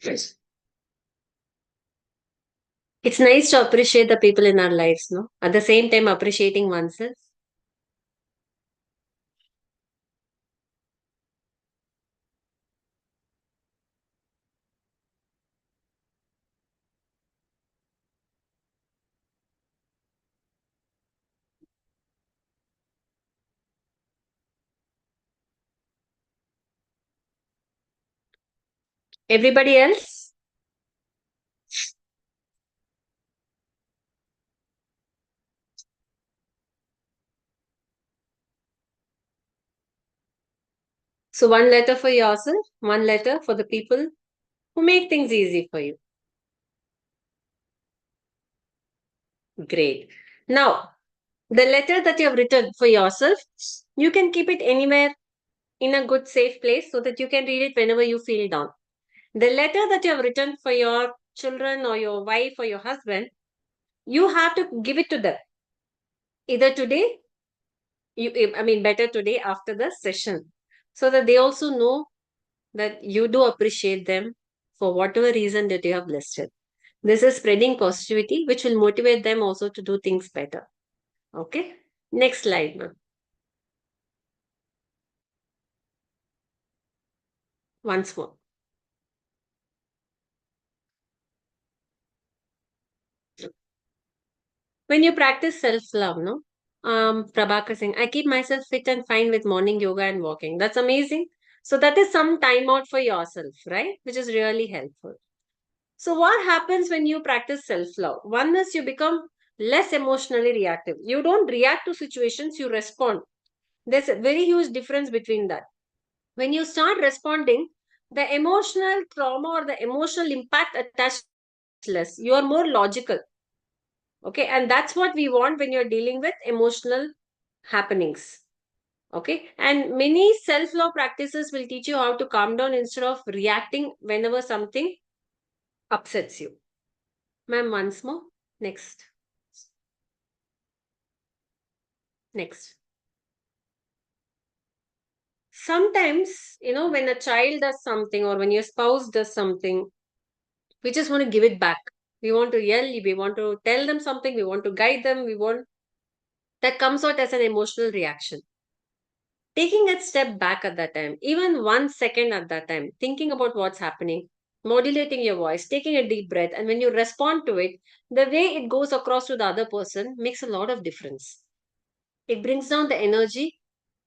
Yes. It's nice to appreciate the people in our lives, no? At the same time, appreciating oneself. Everybody else? So one letter for yourself, one letter for the people who make things easy for you. Great. Now, the letter that you have written for yourself, you can keep it anywhere in a good, safe place so that you can read it whenever you feel down. The letter that you have written for your children or your wife or your husband, you have to give it to them. Either today, better today after the session, so that they also know that you do appreciate them for whatever reason that you have listed. This is spreading positivity, which will motivate them also to do things better. Okay. Next slide, ma'am. Once more. When you practice self-love, no? Prabhakar Singh, I keep myself fit and fine with morning yoga and walking. That's amazing. So that is some time out for yourself, right? Which is really helpful. So what happens when you practice self-love? One is you become less emotionally reactive. You don't react to situations, you respond. There's a very huge difference between that. When you start responding, the emotional trauma or the emotional impact attached less. You are more logical. Okay, and that's what we want when you're dealing with emotional happenings. Okay, and many self-love practices will teach you how to calm down instead of reacting whenever something upsets you. Ma'am, once more. Next. Next. Sometimes, when a child does something or when your spouse does something, we just want to give it back. We want to yell, we want to tell them something, we want to guide them, that comes out as an emotional reaction. Taking a step back at that time, even 1 second at that time, thinking about what's happening, modulating your voice, taking a deep breath, and when you respond to it, the way it goes across to the other person makes a lot of difference. It brings down the energy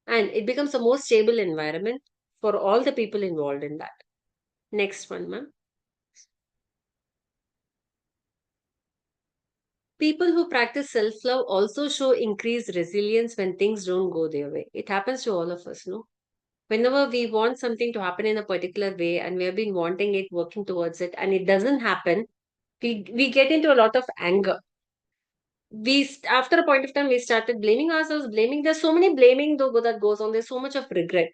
and it becomes a more stable environment for all the people involved in that. Next one, ma'am. People who practice self-love also show increased resilience when things don't go their way. It happens to all of us, no? Whenever we want something to happen in a particular way and we have been wanting it, working towards it, and it doesn't happen, we get into a lot of anger. After a point of time, we started blaming ourselves, there's so many blaming though that goes on, there's so much of regret.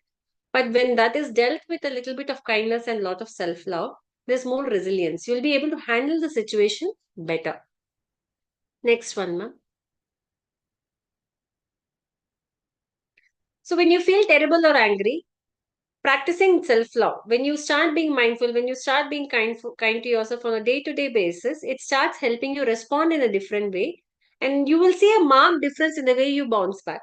But when that is dealt with a little bit of kindness and a lot of self-love, there's more resilience. You'll be able to handle the situation better. Next one, ma'am. So when you feel terrible or angry, practicing self-love, when you start being mindful, when you start being kind to yourself on a day-to-day basis, it starts helping you respond in a different way. And you will see a marked difference in the way you bounce back.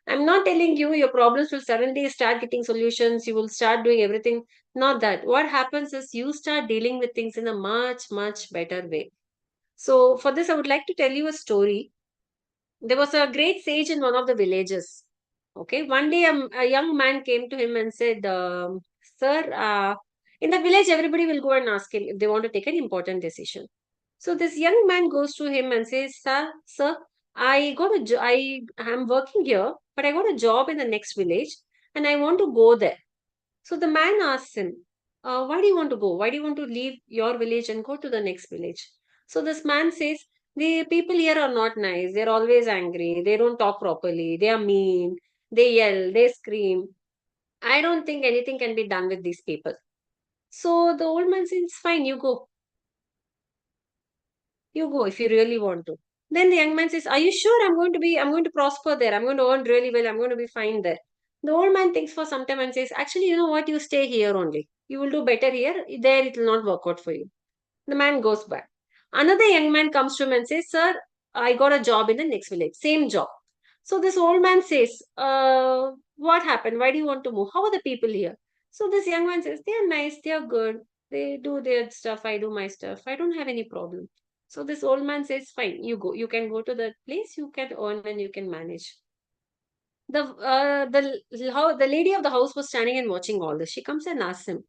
I'm not telling you your problems will suddenly start getting solutions, you will start doing everything. Not that. What happens is you start dealing with things in a much, much better way. So for this, I would like to tell you a story. There was a great sage in one of the villages. Okay, one day a young man came to him and said, Sir, in the village, everybody will go and ask him if they want to take an important decision. So this young man goes to him and says, Sir, I am working here, but I got a job in the next village and I want to go there. So the man asks him, why do you want to go? Why do you want to leave your village and go to the next village? So this man says, the people here are not nice. They're always angry. They don't talk properly. They are mean. They yell. They scream. I don't think anything can be done with these people. So the old man says, fine, you go. You go if you really want to. Then the young man says, are you sure I'm going to prosper there? I'm going to earn really well. I'm going to be fine there. The old man thinks for some time and says, actually, you know what? You stay here only. You will do better here. There it will not work out for you. The man goes back. Another young man comes to him and says, Sir, I got a job in the next village. Same job. So this old man says, what happened? Why do you want to move? How are the people here? So this young man says, they are nice. They are good. They do their stuff. I do my stuff. I don't have any problem. So this old man says, fine, you go. You can go to that place. You can earn and you can manage. The lady of the house was standing and watching all this. She comes and asks him.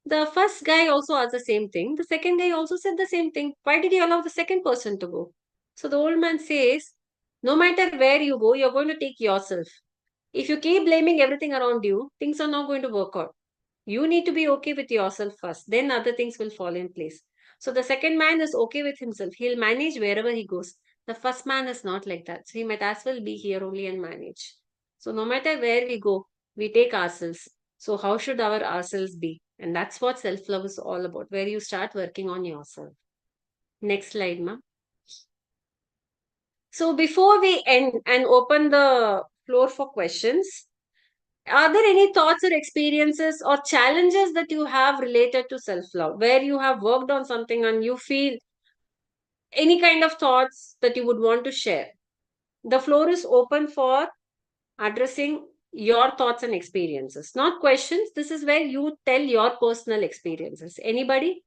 The first guy also asked the same thing. The second guy also said the same thing. Why did you allow the second person to go? So the old man says, no matter where you go, you're going to take yourself. If you keep blaming everything around you, things are not going to work out. You need to be okay with yourself first. Then other things will fall in place. So the second man is okay with himself. He'll manage wherever he goes. The first man is not like that. So he might as well be here only and manage. So no matter where we go, we take ourselves. So how should our ourselves be? And that's what self-love is all about, where you start working on yourself. Next slide, ma'am. So before we end and open the floor for questions, are there any thoughts or experiences or challenges that you have related to self-love, where you have worked on something and you feel any kind of thoughts that you would want to share? The floor is open for addressing your thoughts and experiences, not questions. This is where you tell your personal experiences. Anybody?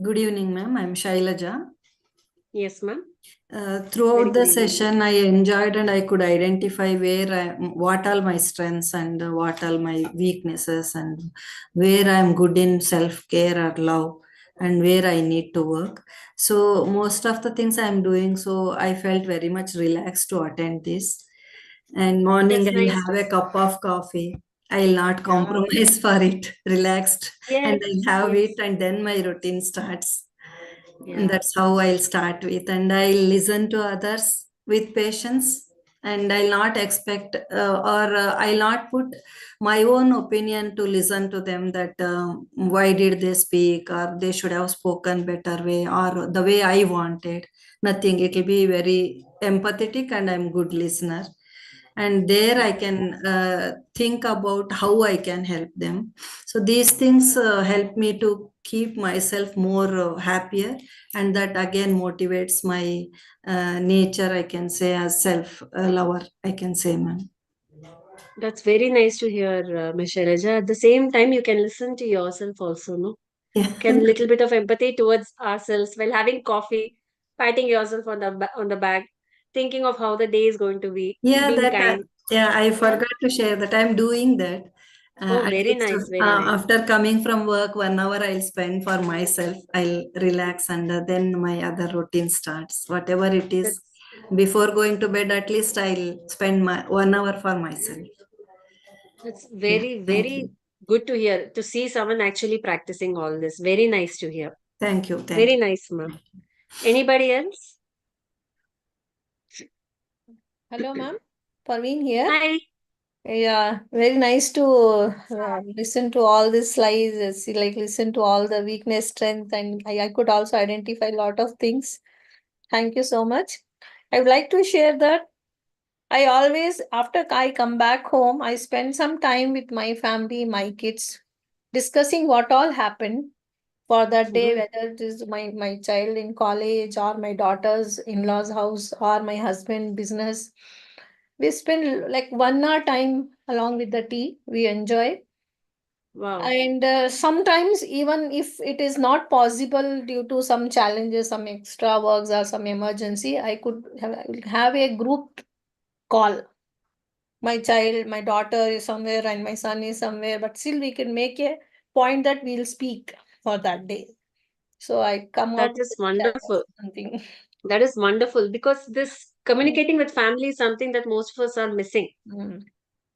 Good evening, ma'am. I'm Shailaja. Yes, ma'am. Very Throughout the good evening. session, I enjoyed and I could identify what all my strengths and what all my weaknesses, and where I'm good in self-care or love, and where I need to work. So most of the things I'm doing, so I felt very much relaxed to attend this. And morning, That's I'll nice to have a cup of coffee. I'll not compromise for it, relaxed, and Yes, I'll have yes. it, and then my routine starts. And Yeah. that's how I'll start with, and I'll listen to others with patience, and I'll not expect or I'll not put my own opinion to listen to them, that why did they speak, or they should have spoken better way, or the way I wanted. Nothing. It will be very empathetic, and I'm good listener, and there I can think about how I can help them. So these things help me to keep myself more happier, and that again motivates my nature, I can say, as self lover, I can say, ma'am. That's very nice to hear, Ms. Shailaja. At the same time, you can listen to yourself also, no? Yeah. Can little bit of empathy towards ourselves while having coffee, patting yourself on the on the back, thinking of how the day is going to be, Yeah, being that kind. yeah, I Yeah. forgot to share that I'm doing that. Oh, At very least nice, very nice. after coming from work, 1 hour I'll spend for myself. I'll relax, and then my other routine starts. Whatever it is, That's before going to bed, at least I'll spend my 1 hour for myself. that's Yeah, very, thank very you. good to hear, to see someone actually practicing all this. Very nice to hear. Thank you. Thank Very you. nice, ma'am. Anybody else? Hello, ma'am. Parveen here. Hi. Yeah, very nice to listen to all these slides, see, like listen to all the weakness, strength, and I could also identify a lot of things. Thank you so much. I would like to share that I always, after I come back home, I spend some time with my family, my kids, discussing what all happened for that day, Mhm. whether it is my child in college or my daughter's in-laws house or my husband business. We spend like 1 hour time along with the tea. We enjoy. Wow. And sometimes, even if it is not possible due to some challenges, some extra works or some emergency, I could have a group call. My child, my daughter is somewhere and my son is somewhere, but still we can make a point that we'll speak for that day. So I come That out is with wonderful. something. That is wonderful because this communicating with family is something that most of us are missing. Mm.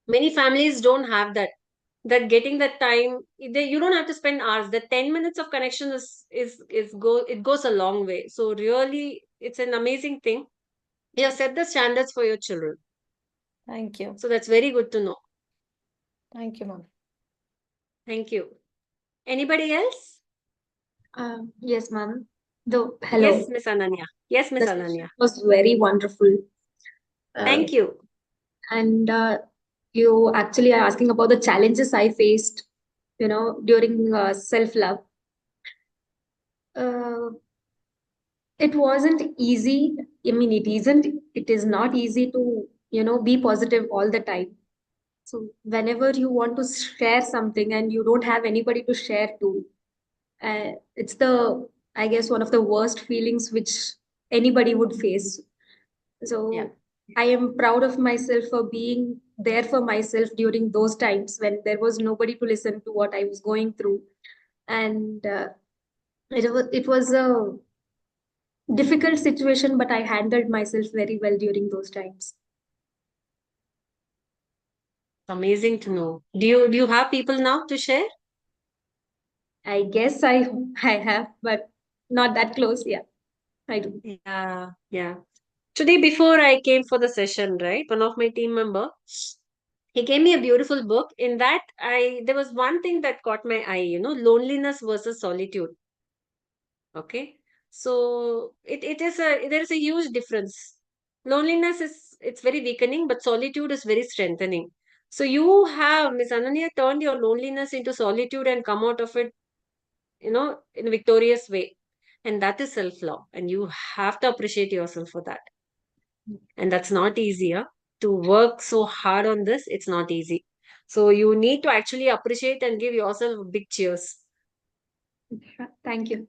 Many families don't have that. That getting that time, you don't have to spend hours. The 10 minutes of connection it goes a long way. So really, it's an amazing thing. You have set the standards for your children. Thank you. So that's very good to know. Thank you, ma'am. Thank you. Anybody else? Yes, ma'am. Hello. Yes, Miss Ananya. Yes, Miss The session Ananya. was very wonderful. Thank you. And you actually are asking about the challenges I faced, during self-love. Uh, it wasn't easy. I mean, it is not easy to, be positive all the time. So whenever you want to share something and you don't have anybody to share to, it's I guess, one of the worst feelings which anybody would face. So Yeah. I am proud of myself for being there for myself during those times when there was nobody to listen to what I was going through. And it was a difficult situation, but I handled myself very well during those times. Amazing to know. Do you have people now to share? I guess I have, but not that close. Yeah, I do. Yeah, yeah. Today, before I came for the session, right, one of my team member, he gave me a beautiful book. In that, there was one thing that caught my eye, loneliness versus solitude. Okay. So there is a huge difference. Loneliness it's very weakening, but solitude is very strengthening. So you have, Miss Ananya, turned your loneliness into solitude and come out of it, in a victorious way. And that is self-love. And you have to appreciate yourself for that. And that's not easier. To work so hard on this, it's not easy. So you need to actually appreciate and give yourself a big cheers. Thank you.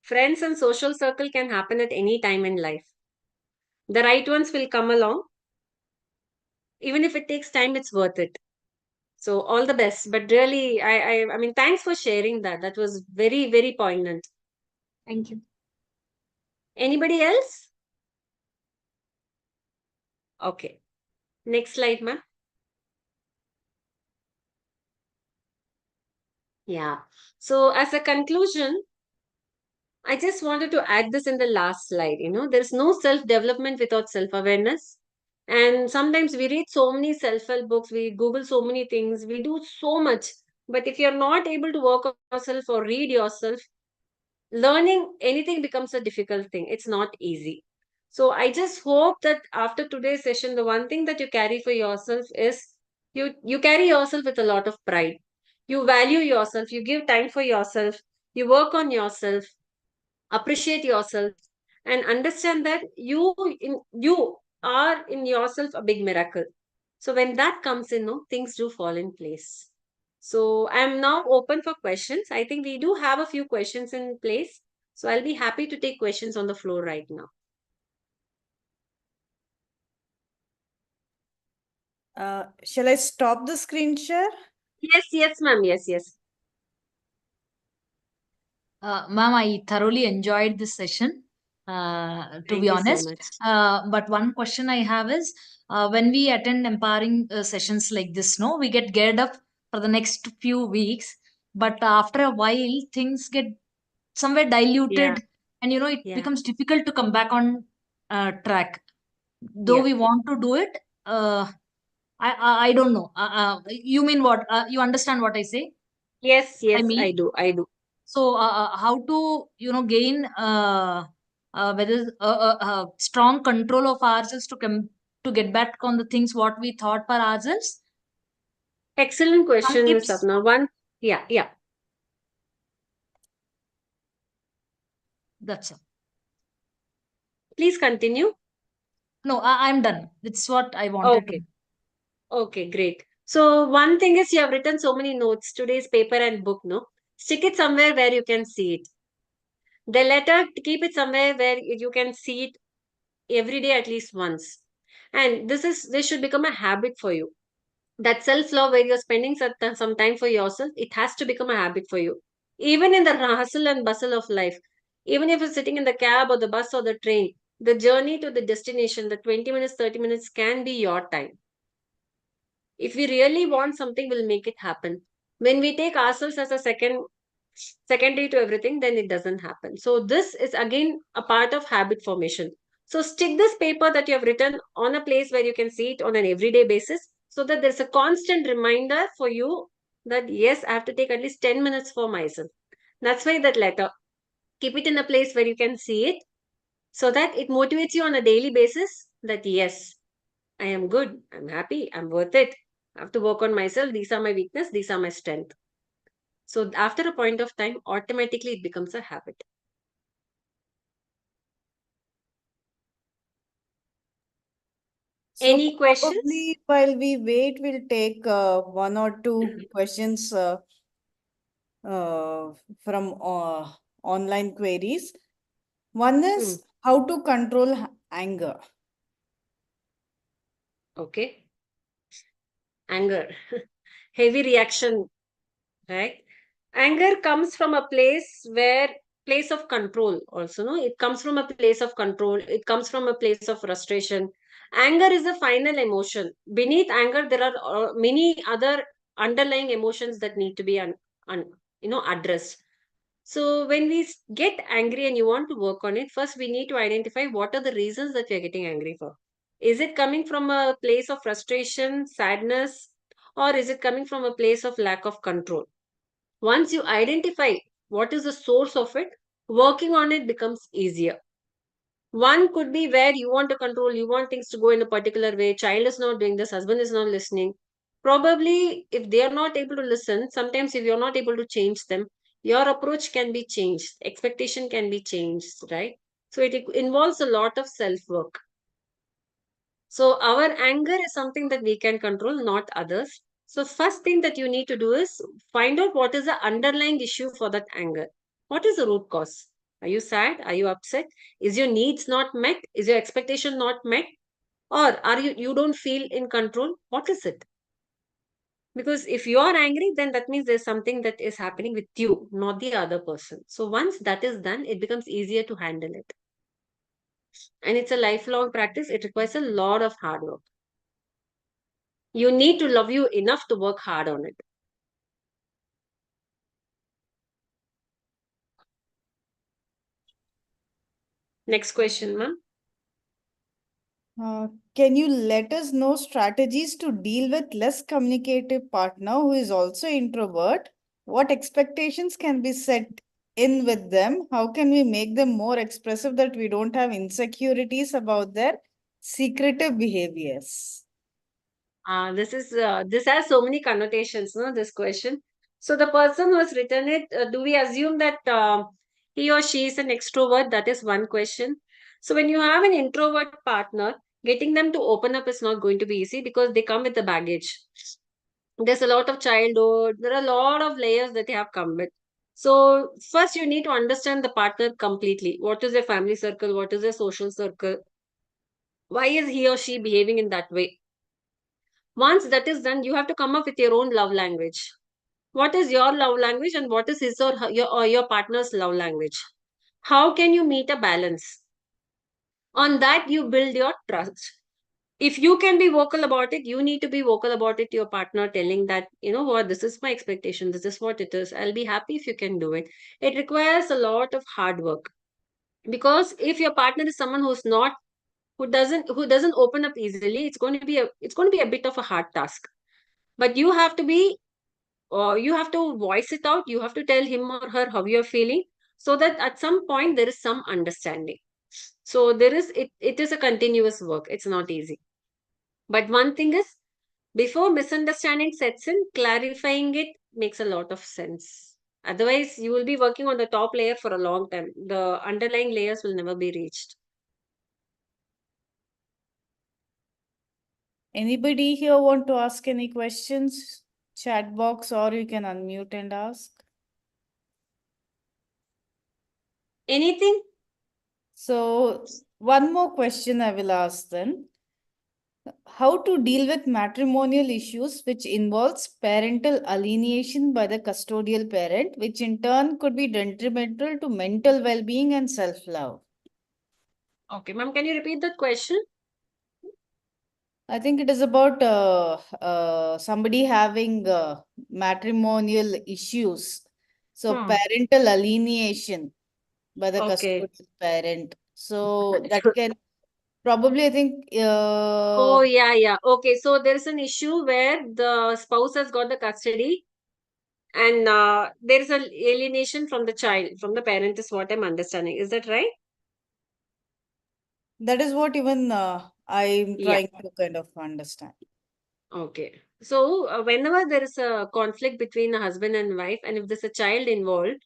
Friends and social circle can happen at any time in life. The right ones will come along. Even if it takes time, it's worth it. So all the best. But really, I mean, thanks for sharing that. That was very, very poignant. Thank you. Anybody else? Okay. Next slide, ma'am. Yeah. So as a conclusion, I just wanted to add this in the last slide. There's no self-development without self-awareness. And sometimes we read so many self-help books, we Google so many things, we do so much. But if you're not able to work on yourself or read yourself, learning anything becomes a difficult thing. It's not easy. So I just hope that after today's session, the one thing that you carry for yourself is you carry yourself with a lot of pride. You value yourself, you give time for yourself, you work on yourself, appreciate yourself, and understand that you are in yourself a big miracle. So when that comes in, no, things do fall in place. So I'm now open for questions. I think we do have a few questions in place. So I'll be happy to take questions on the floor right now. Shall I stop the screen share? Yes, ma'am. Yes. Ma'am, I thoroughly enjoyed this session, to Thank be you so honest. much. But one question I have is, when we attend empowering sessions like this, no, we get geared up for the next few weeks. But after a while, things get somewhere diluted, and it Yeah. becomes difficult to come back on track. Though Yeah. we want to do it, I don't know. You mean what? You understand what I say? Yes, I mean, I do. so how to gain whether strong control of ourselves to get back on the things what we thought for ourselves. Excellent Some question, Ms. tips. Sapna. Yeah. That's all. Please continue. No, I'm done. It's what I wanted to. Okay, great. So one thing is you have written so many notes, today's paper and book, no? Stick it somewhere where you can see it. The letter, keep it somewhere where you can see it every day at least once. And this should become a habit for you. That self-love where you're spending some time for yourself, it has to become a habit for you. Even in the hustle and bustle of life, even if you're sitting in the cab or the bus or the train, the journey to the destination, the 20 minutes, 30 minutes can be your time. If we really want something, we'll make it happen. When we take ourselves as a secondary to everything, then it doesn't happen. So this is again a part of habit formation. So stick this paper that you have written on a place where you can see it on an everyday basis, so that there's a constant reminder for you that yes, I have to take at least 10 minutes for myself. That's why that letter, keep it in a place where you can see it, so that it motivates you on a daily basis that yes, I am good, I'm happy, I'm worth it. I have to work on myself. These are my weakness, these are my strength. So after a point of time, automatically it becomes a habit. So Any questions? probably while we wait, we'll take one or two questions from online queries. One is how to control anger. Okay. Anger. Heavy reaction, right? Anger comes from a place of control also, no? It comes from a place of control. It comes from a place of frustration. Anger is the final emotion. Beneath anger, there are many other underlying emotions that need to be addressed. So when we get angry and you want to work on it, first we need to identify what are the reasons that we are getting angry for. Is it coming from a place of frustration, sadness, or is it coming from a place of lack of control? Once you identify what is the source of it, working on it becomes easier. One could be where you want to control, you want things to go in a particular way, child is not doing this, husband is not listening. Probably if they are not able to listen, sometimes if you're not able to change them, your approach can be changed, expectation can be changed, right? So it involves a lot of self-work. So our anger is something that we can control, not others. So first thing that you need to do is find out what is the underlying issue for that anger. What is the root cause? Are you sad? Are you upset? Is your needs not met? Is your expectation not met? Or are you don't feel in control? What is it? Because if you are angry, then that means there's something that is happening with you, not the other person. So once that is done, it becomes easier to handle it. And it's a lifelong practice. It requires a lot of hard work. You need to love you enough to work hard on it. Next question, ma'am. Can you let us know strategies to deal with less communicative partner who is also introvert? What expectations can be set in with them? How can we make them more expressive that we don't have insecurities about their secretive behaviors? This has so many connotations, no? This question. So the person who has written it, do we assume that he or she is an extrovert? That is one question. So when you have an introvert partner, getting them to open up is not going to be easy because they come with the baggage. There's a lot of childhood. There are a lot of layers that they have come with. So first you need to understand the partner completely. What is their family circle? What is their social circle? Why is he or she behaving in that way? Once that is done, you have to come up with your own love language. What is your love language and what is his or your partner's love language? How can you meet a balance? On that, you build your trust. If you can be vocal about it, you need to be vocal about it to your partner, telling that, you know what, this is my expectation, this is what it is. I'll be happy if you can do it. It requires a lot of hard work. Because if your partner is someone who doesn't open up easily, it's going to be a bit of a hard task. But you have to voice it out. You have to tell him or her how you're feeling so that at some point there is some understanding. So it is a continuous work. It's not easy. But one thing is, before misunderstanding sets in, clarifying it makes a lot of sense. Otherwise, you will be working on the top layer for a long time. The underlying layers will never be reached. Anybody here want to ask any questions? Chat box, or you can unmute and ask. Anything? So one more question I will ask then. How to deal with matrimonial issues which involves parental alienation by the custodial parent, which in turn could be detrimental to mental well-being and self-love? Okay, ma'am, can you repeat that question? I think it is about somebody having matrimonial issues. So parental alienation by the Okay. custodial parent. So that can probably, I think. Oh, yeah. Okay, so there's an issue where the spouse has got the custody and there is an alienation from the child, from the parent, is what I'm understanding. Is that right? That is what even I'm Yeah. trying to kind of understand. Okay. So whenever there is a conflict between a husband and wife, and if there's a child involved,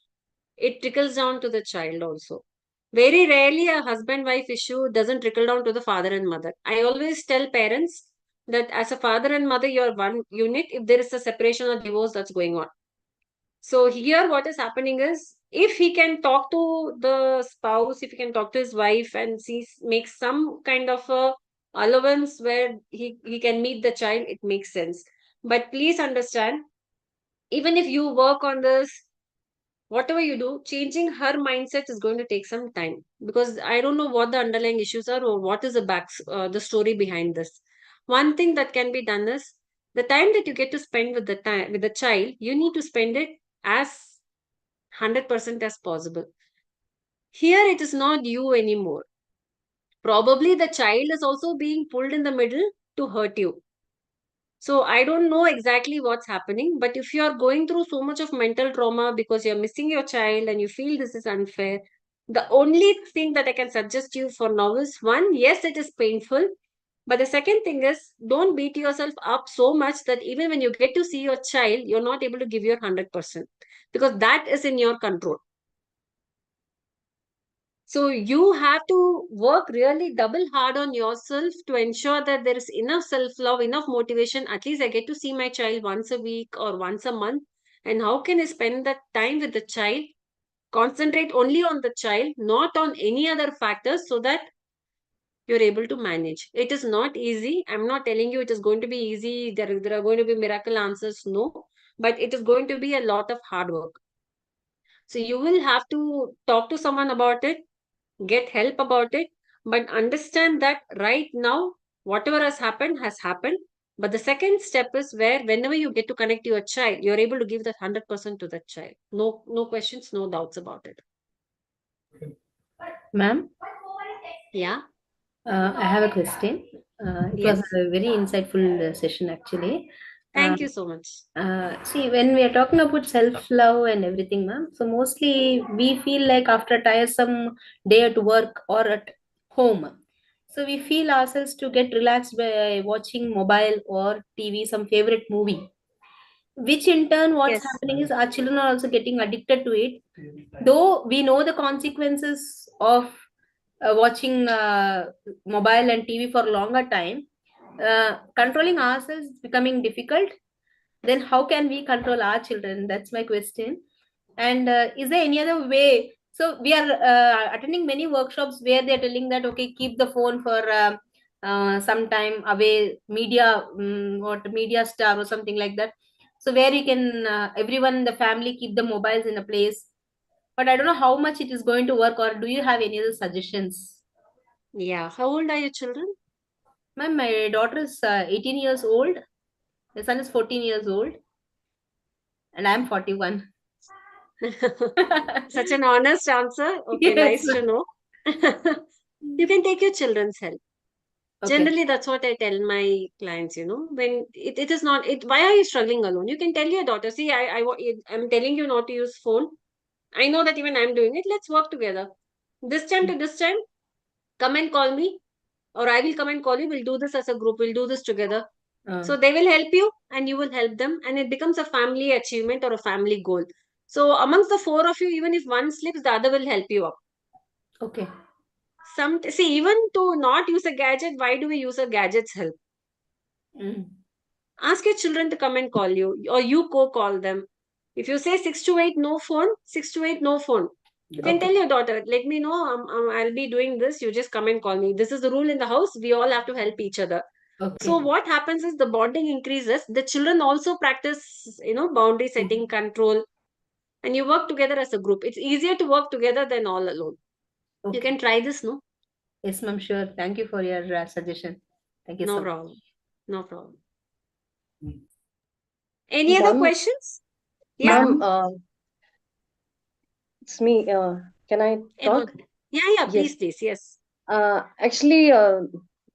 it trickles down to the child also. Very rarely a husband-wife issue doesn't trickle down to the father and mother. I always tell parents that as a father and mother, you're one unit. If there is a separation or divorce that's going on. So here what is happening is, if he can talk to the spouse, if he can talk to his wife and make some kind of a allowance where he can meet the child, it makes sense. But please understand, even if you work on this, whatever you do, changing her mindset is going to take some time, because I don't know what the underlying issues are or what is the story behind this. One thing that can be done is, the time that you get to spend with the child, you need to spend it as 100% as possible. Here it is not you anymore. Probably the child is also being pulled in the middle to hurt you. So I don't know exactly what's happening, but if you are going through so much of mental trauma because you're missing your child and you feel this is unfair, the only thing that I can suggest you for now is, one, yes, it is painful. But the second thing is, don't beat yourself up so much that even when you get to see your child, you're not able to give your 100%, because that is in your control. So you have to work really double hard on yourself to ensure that there is enough self-love, enough motivation. At least I get to see my child once a week or once a month. And how can I spend that time with the child? Concentrate only on the child, not on any other factors, so that you're able to manage. It is not easy. I'm not telling you it is going to be easy. There are going to be miracle answers. No, but it is going to be a lot of hard work. So you will have to talk to someone about it, get help about it, but understand that right now, whatever has happened. But the second step is where whenever you get to connect to your child, you're able to give that 100% to that child. No questions, no doubts about it. Ma'am, Yeah. I have a question. It was Yes. a very insightful session, actually. Thank you so much. See, when we are talking about self-love and everything, ma'am, so mostly we feel like after a tiresome day at work or at home, so we feel ourselves to get relaxed by watching mobile or TV, some favorite movie, which in turn what's Yes. happening is our children are also getting addicted to it, though we know the consequences of watching mobile and TV for longer time. Controlling ourselves is becoming difficult. Then how can we control our children? That's my question. And is there any other way? So we are attending many workshops where they're telling that, okay, keep the phone for some time away, what media star or something like that. So where you can, everyone in the family keep the mobiles in a place. But I don't know how much it is going to work, or do you have any other suggestions? Yeah. How old are your children? Ma'am, my daughter is 18 years old. My son is 14 years old. And I'm 41. Such an honest answer. Okay, Yes. nice to know. You can take your children's help. Okay. Generally, that's what I tell my clients, when it is not, why are you struggling alone? You can tell your daughter, see, I'm telling you not to use phone. I know that even I'm doing it. Let's work together. This time to this time, come and call me, or I will come and call you. We'll do this as a group. We'll do this together. So they will help you and you will help them, and it becomes a family achievement or a family goal. So amongst the four of you, even if one slips, the other will help you up. Okay. See, even to not use a gadget, why do we use a gadget's help? Ask your children to come and call you, or you call them. If you say 6 to 8 no phone, 6 to 8 no phone. You can tell your daughter, let me know, I'll be doing this. You just come and call me. This is the rule in the house. We all have to help each other. Okay. So what happens is the bonding increases. The children also practice, boundary setting, control, and you work together as a group. It's easier to work together than all alone. Okay. You can try this, no? Yes, ma'am, sure. Thank you for your suggestion. Thank you No so much. problem. No problem. Any other Ma'am, questions? Yeah. ma'am, it's me. Can I talk? Yeah, Yes. please, yes. Actually,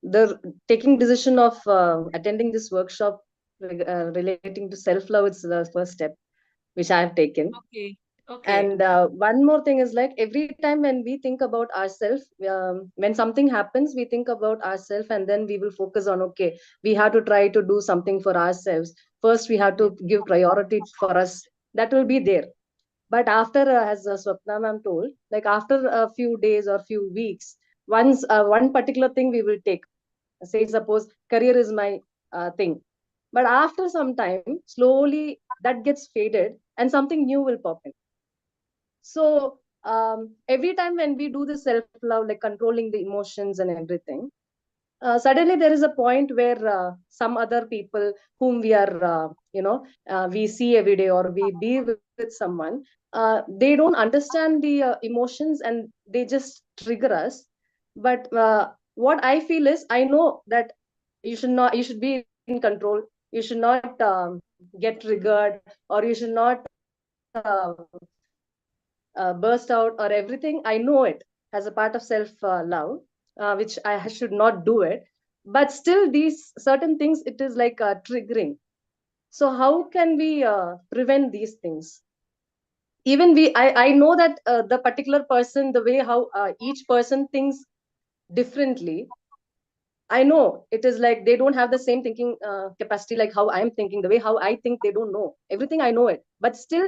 the taking decision of attending this workshop relating to self-love is the first step which I have taken. Okay. And one more thing is, like, every time when we think about ourselves, when something happens, we think about ourselves, and then we will focus on, okay, we have to try to do something for ourselves. First, we have to give priority for us. That will be there. But after, as Swapna ma'am told, like after a few days or few weeks, once one particular thing we will take. Say, suppose career is my thing. But after some time, slowly that gets faded and something new will pop in. So every time when we do the self-love, like controlling the emotions and everything, suddenly there is a point where some other people whom we are, we see every day or we be with someone, they don't understand the emotions and they just trigger us. But what I feel is, I know that you should be in control. You should not get triggered, or you should not burst out or everything. I know it as a part of self love, which I should not do it. But still, these certain things, it is like triggering. So how can we prevent these things? Even I know that the particular person, the way how each person thinks differently, I know it is like they don't have the same thinking capacity like how I'm thinking. The way how I think, they don't know everything. I know it, but still,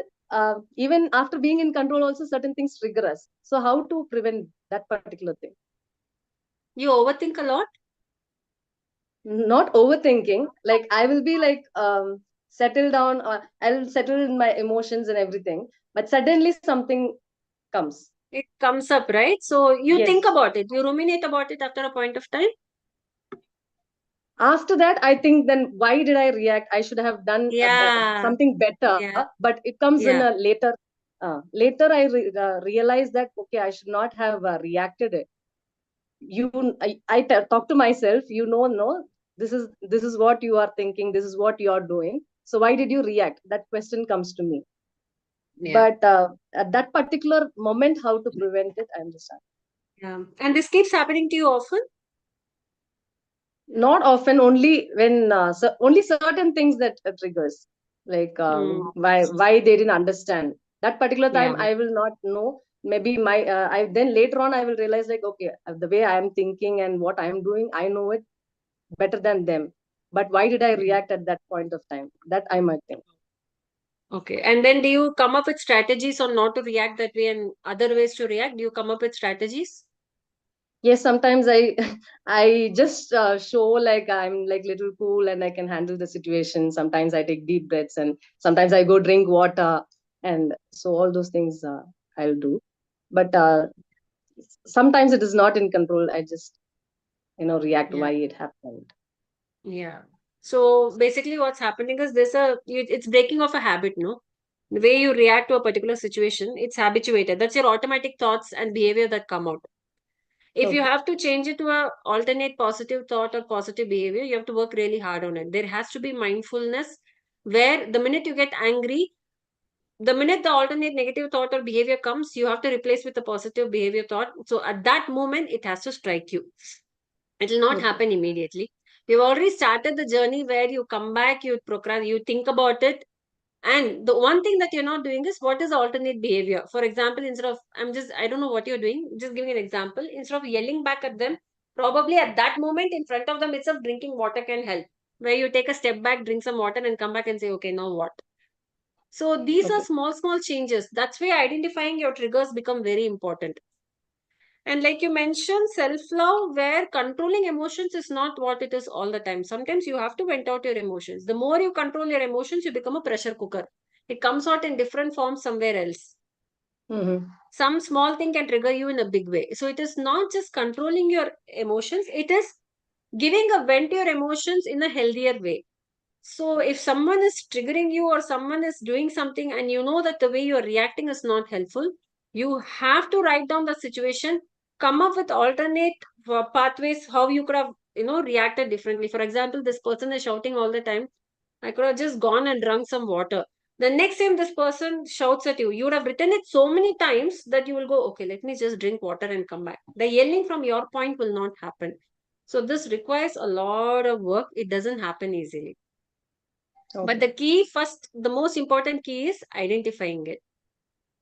even after being in control, also certain things trigger us. So how to prevent that particular thing? You overthink a lot? Not overthinking. Like, I will be like settle down, or I'll settle in my emotions and everything. But suddenly something comes. It comes up, right? So you Yes. think about it, you ruminate about it after a point of time. After that, I think, then why did I react? I should have done Yeah. something better. Yeah. But it comes in Yeah. a later. Later, I realized that okay, I should not have reacted it. I talk to myself. No, this is what you are thinking. This is what you are doing. So why did you react? That question comes to me. Yeah. But at that particular moment, how to prevent it, I understand. Yeah. And this keeps happening to you often? Not often, only when only certain things that triggers, like why they didn't understand that particular time. Yeah. I will not know. Maybe I then later on I will realize, like, okay, the way I am thinking and what I am doing, I know it better than them. But why did I react at that point of time? That I might think. Okay. And then do you come up with strategies on not to react that way and other ways to react? Do you come up with strategies? Yes, sometimes I I just show like I'm like little cool and I can handle the situation. Sometimes I take deep breaths, and sometimes I go drink water, and so all those things I'll do. But sometimes it is not in control. I just react why it happened. Yeah. So basically what's happening is it's breaking off a habit, no? The way you react to a particular situation, it's habituated. That's your automatic thoughts and behavior that come out. If you Okay. have to change it to a alternate positive thought or positive behavior, you have to work really hard on it. There has to be mindfulness where the minute you get angry, the minute the alternate negative thought or behavior comes, you have to replace with a positive behavior thought. So at that moment, it has to strike you. It will not Okay. happen immediately. We've already started the journey where you come back, you procrastinate, you think about it. And the one thing that you're not doing is what is the alternate behavior? For example, instead of, I don't know what you're doing, just giving an example. Instead of yelling back at them, probably at that moment in front of them itself, drinking water can help. Where you take a step back, drink some water, and come back and say, okay, now what? So these are small changes. That's why identifying your triggers become very important. And like you mentioned, self-love, where controlling emotions is not what it is all the time. Sometimes you have to vent out your emotions. The more you control your emotions, you become a pressure cooker. It comes out in different forms somewhere else. Some small thing can trigger you in a big way. So it is not just controlling your emotions, it is giving a vent to your emotions in a healthier way. So if someone is triggering you or someone is doing something and you know that the way you are reacting is not helpful, you have to write down the situation, come up with alternate pathways how you could have reacted differently. For example, this person is shouting all the time. I could have just gone and drunk some water. The next time this person shouts at you, you would have written it so many times that you will go, okay, let me just drink water and come back. The yelling from your point will not happen. So this requires a lot of work. It doesn't happen easily. But the most important key is identifying it.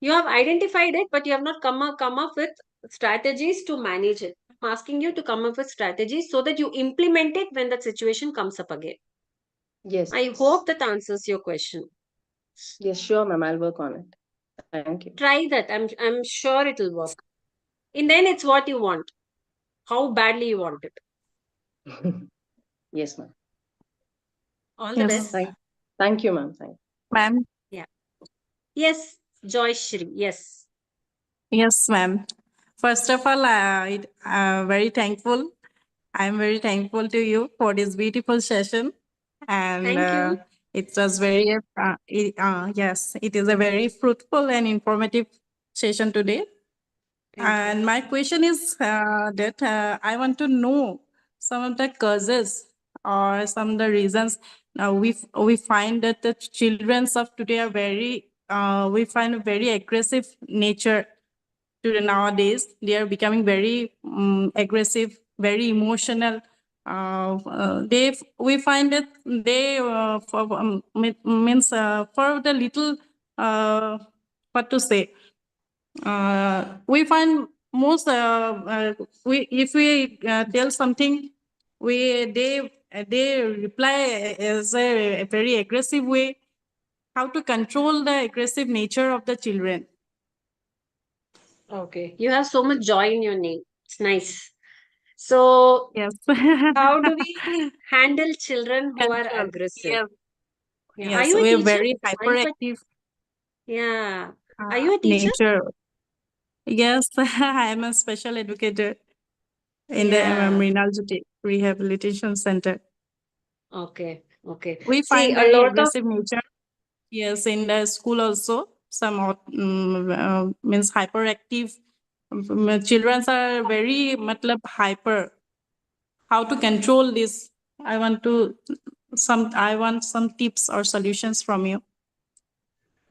You have identified it, but you have not come up with strategies to manage it. I'm asking you to come up with strategies so that you implement it when that situation comes up again. Yes. I hope that answers your question. Yes, sure, ma'am. I'll work on it. Thank you. Try that. I'm sure it will work. And then it's what you want. How badly you want it. Yes, ma'am. All the best. Thank you, ma'am. Thank you. Ma'am. Yeah. Yes, Joy Shri. Yes. Yes, ma'am. First of all, I'm very thankful. I'm very thankful to you for this beautiful session. And Thank you. it was very, yes, it is a very fruitful and informative session today. And my question is that I want to know some of the causes or some of the reasons. We find that the children of today are very, we find a very aggressive nature to nowadays. They are becoming very aggressive, very emotional. We find that they means for the little what to say. We find most if we tell something, they reply as a very aggressive way. How to control the aggressive nature of the children? Okay. You have so much joy in your name. It's nice. So, yes. How do we handle children who are aggressive? Yes. Are you a We're teacher? very hyperactive. Yeah. Are you a teacher? Nature. Yes, I am a special educator in the Yeah. Mrinal Rehabilitation Center. Okay. Okay. We See, find a very lot of aggressive nature. Yes, in the school also, some means hyperactive children are very matlab hyper. How to control this? I want some tips or solutions from you.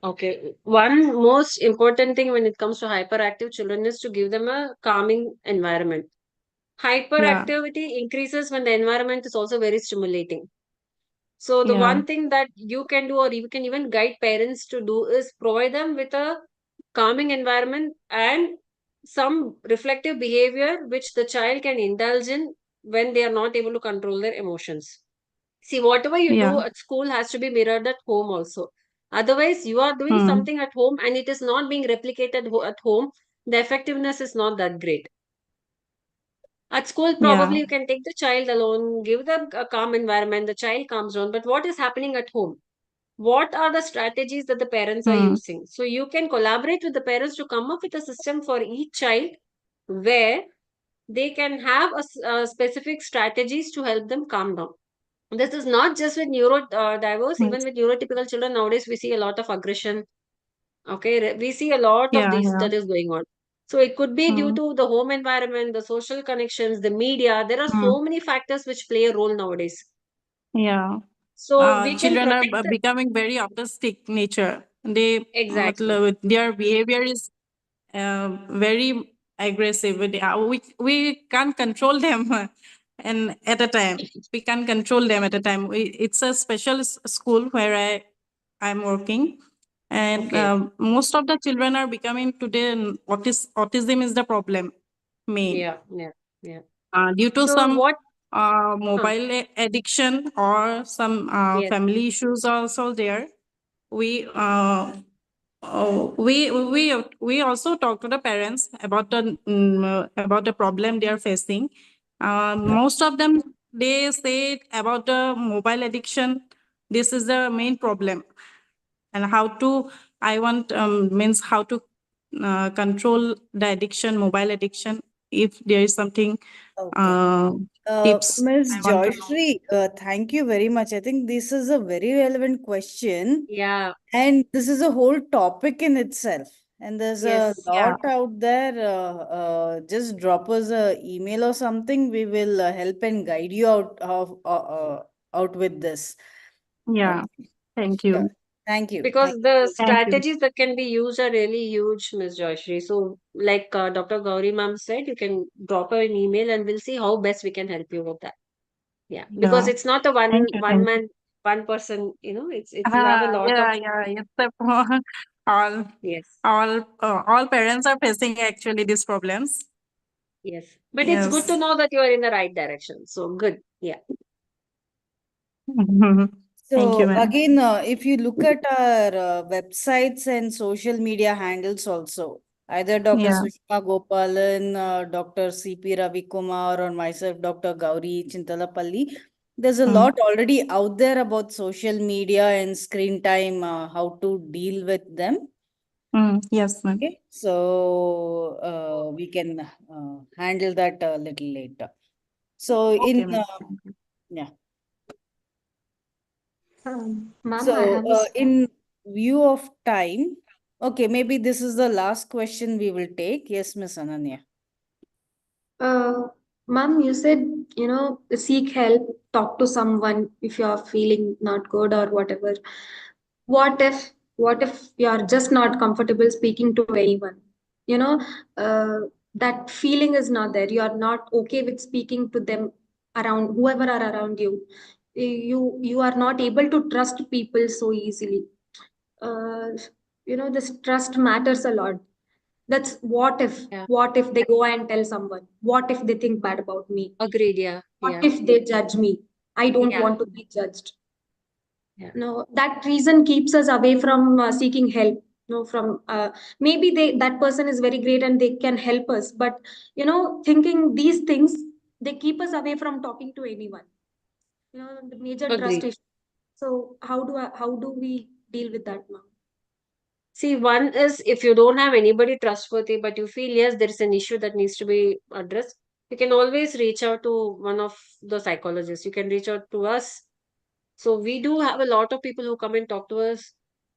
Okay. One most important thing when it comes to hyperactive children is to give them a calming environment. Yeah, Hyperactivity increases when the environment is also very stimulating. So the yeah, one thing that you can do, or you can even guide parents to do, is provide them with a calming environment and some reflective behavior which the child can indulge in when they are not able to control their emotions. See, whatever you yeah. do at school has to be mirrored at home also. Otherwise, you are doing Hmm. something at home and it is not being replicated at home, the effectiveness is not that great. At school, Yeah, probably you can take the child alone, give them a calm environment, the child calms down. But what is happening at home? What are the strategies that the parents are hmm. using? So you can collaborate with the parents to come up with a system for each child where they can have specific strategies to help them calm down. This is not just with neurodiverse, even Yes. with neurotypical children nowadays, we see a lot of aggression. Okay, we see a lot of Yeah, these yeah. that is going on. So it could be due Hmm. to the home environment, the social connections, the media. There are Hmm. so many factors which play a role nowadays. Yeah. So we can Children are protect the becoming very autistic nature. They exactly. their behavior is very aggressive. We can't control them and at a time. We can't control them at a time. It's a special school where I'm working, and Okay. most of the children are becoming today autism is the problem main Yeah, yeah, yeah. due to So some what? mobile addiction or some Yes. family issues also there. We we also talk to the parents about the problem they are facing. Most of them they say about the mobile addiction. This is the main problem, and how to I want means how to control the addiction, mobile addiction. If there is something Okay. tips Ms. I want to know. Joyshri, thank you very much. I think this is a very relevant question, Yeah. and this is a whole topic in itself. And there's a Yes. Yeah, lot out there. Just drop us a email or something. We will help and guide you out with this. yeah. Okay. Thank Sure. you. Thank you. Because Thank the you. Thank you. strategies that can be used are really huge, Ms. Joyshri. So, like Dr. Gauri ma'am said, you can drop her an email and we'll see how best we can help you with that. Yeah, because Yeah. it's not a Thank you. one Thank you. man, one person. It's you have a lot of Yeah. It's all yes, all parents are facing actually these problems. yes. But it's good to Yes. know that you are in the right direction. So good. Yeah. Thank you, So ma'am. again, if you look at our websites and social media handles also, either Dr. Yeah. Sushma Gopalan, Dr. C.P. Ravikumar, or myself, Dr. Gauri Chintalapalli, there's a lot already out there about social media and screen time, how to deal with them. Yes, ma'am. Okay, so we can handle that a little later. So Okay, ma'am. yeah. Ma'am, I So, have a in view of time, okay, maybe this is the last question we will take. Yes, Miss Ananya. ma'am, you said, seek help, talk to someone if you're feeling not good or whatever. What if you're just not comfortable speaking to anyone? You know, uh, that feeling is not there. You are not okay with speaking to them around whoever are around you. You are not able to trust people so easily. Uh, this trust matters a lot. That's Yeah. what if they go and tell someone? What if they think bad about me? Agreed. Yeah. What Yeah. if they judge me? I don't Yeah. want to be judged. Yeah. No, that reason keeps us away from seeking help. No, from maybe that person is very great and they can help us, but thinking these things, they keep us away from talking to anyone. The major trust Agreed. issue. So how do we deal with that now? See, one is if you don't have anybody trustworthy, but you feel yes, there is an issue that needs to be addressed, you can always reach out to one of the psychologists. You can reach out to us. So we do have a lot of people who come and talk to us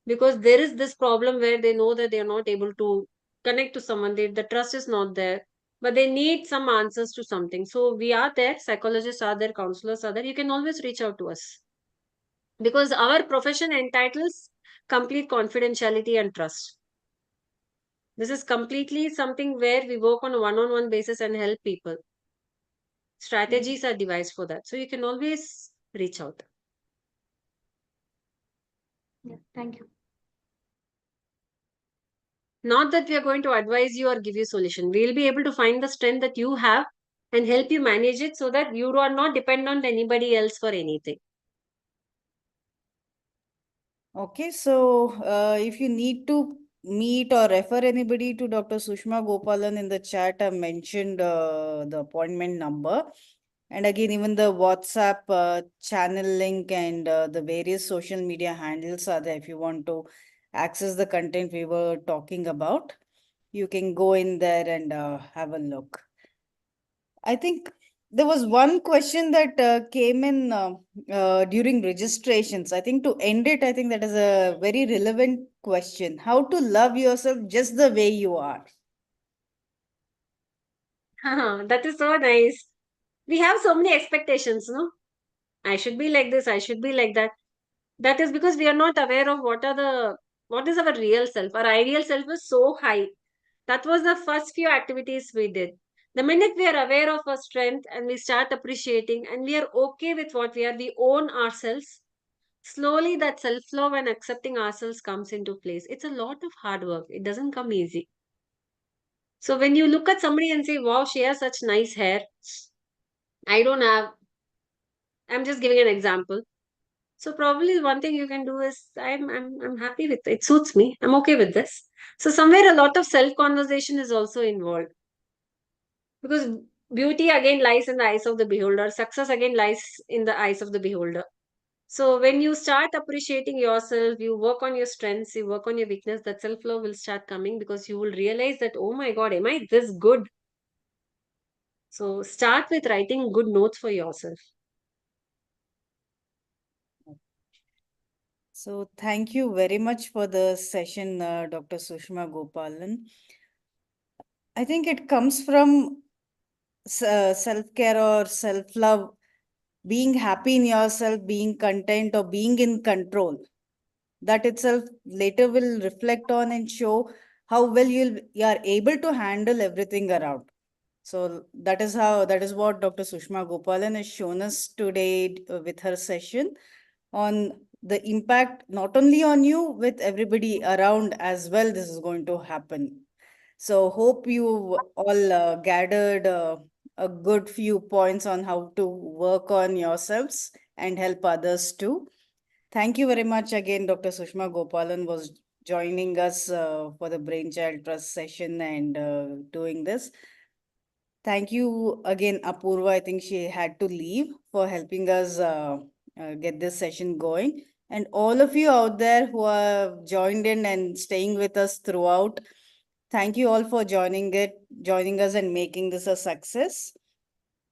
because there is this problem where they know that they are not able to connect to someone. The trust is not there, but they need some answers to something. So we are there, psychologists are there, counselors are there. You can always reach out to us because our profession entitles complete confidentiality and trust. This is completely something where we work on a one-on-one basis and help people. Strategies are devised for that. So you can always reach out. Yeah, thank you. Not that we are going to advise you or give you solution. We will be able to find the strength that you have and help you manage it so that you are not dependent on anybody else for anything. Okay, so if you need to meet or refer anybody to Dr. Sushma Gopalan, in the chat, I've mentioned the appointment number. And again, even the WhatsApp channel link and the various social media handles are there. If you want to access the content we were talking about, you can go in there and have a look. I think there was one question that came in during registrations. I think to end it, I think that is a very relevant question. How to love yourself just the way you are. That is so nice. We have so many expectations, no? I should be like this, I should be like that. That is because we are not aware of what is our real self. Our ideal self is so high. That was the first few activities we did. The minute we are aware of our strength and we start appreciating and we are okay with what we are, we own ourselves. Slowly that self-love and accepting ourselves comes into place. It's a lot of hard work. It doesn't come easy. So when you look at somebody and say, wow, she has such nice hair. I don't have. I'm just giving an example. So probably one thing you can do is I'm happy with it. It suits me. I'm okay with this. So somewhere a lot of self-conversation is also involved. Because beauty again lies in the eyes of the beholder. Success again lies in the eyes of the beholder. So when you start appreciating yourself, you work on your strengths, you work on your weakness, that self-love will start coming because you will realize that, oh my God, am I this good? So start with writing good notes for yourself. So thank you very much for the session, Dr. Sushma Gopalan. I think it comes from self-care or self-love, being happy in yourself, being content or being in control. That itself later will reflect on and show how well you are able to handle everything around. So that is what Dr. Sushma Gopalan has shown us today with her session on the impact not only on you, with everybody around as well. This is going to happen. So hope you all gathered a good few points on how to work on yourselves and help others too. Thank you very much again. Dr. Sushma Gopalan was joining us for the Brainchild Trust session and doing this. Thank you again, Apurva. I think she had to leave, for helping us get this session going. And all of you out there who have joined in and staying with us throughout, thank you all for joining us and making this a success.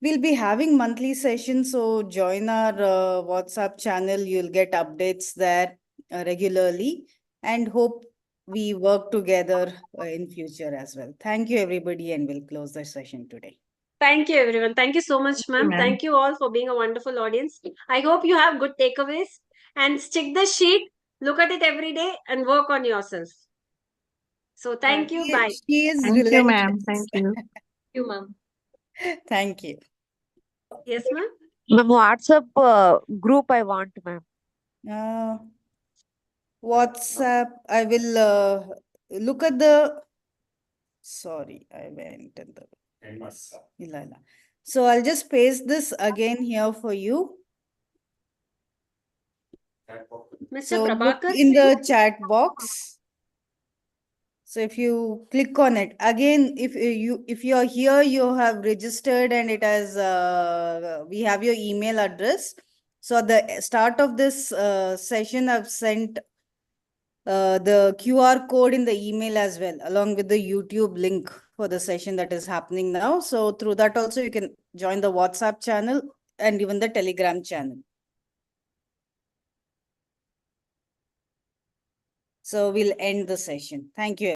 We'll be having monthly sessions, so join our WhatsApp channel. You'll get updates there regularly, and hope we work together in future as well. Thank you, everybody, and we'll close the session today. Thank you, everyone. Thank you so much, ma'am. Thank you all for being a wonderful audience. I hope you have good takeaways and stick the sheet, look at it every day and work on yourself. So thank you. Bye. She is Thank you, ma'am. relentless. Thank you. Thank you, ma'am. Thank you. Yes, ma'am. Ma'am, WhatsApp group I want, ma'am. WhatsApp, I will look at the, sorry, I went in the, Ilala. So I'll just paste this again here for you. Mr. So look Prabhakar in the Singh? chat box. So if you click on it again, if you are here, you have registered and it has we have your email address. So at the start of this session, I've sent the QR code in the email as well, along with the YouTube link for the session that is happening now. So through that also you can join the WhatsApp channel and even the Telegram channel. So we'll end the session. Thank you.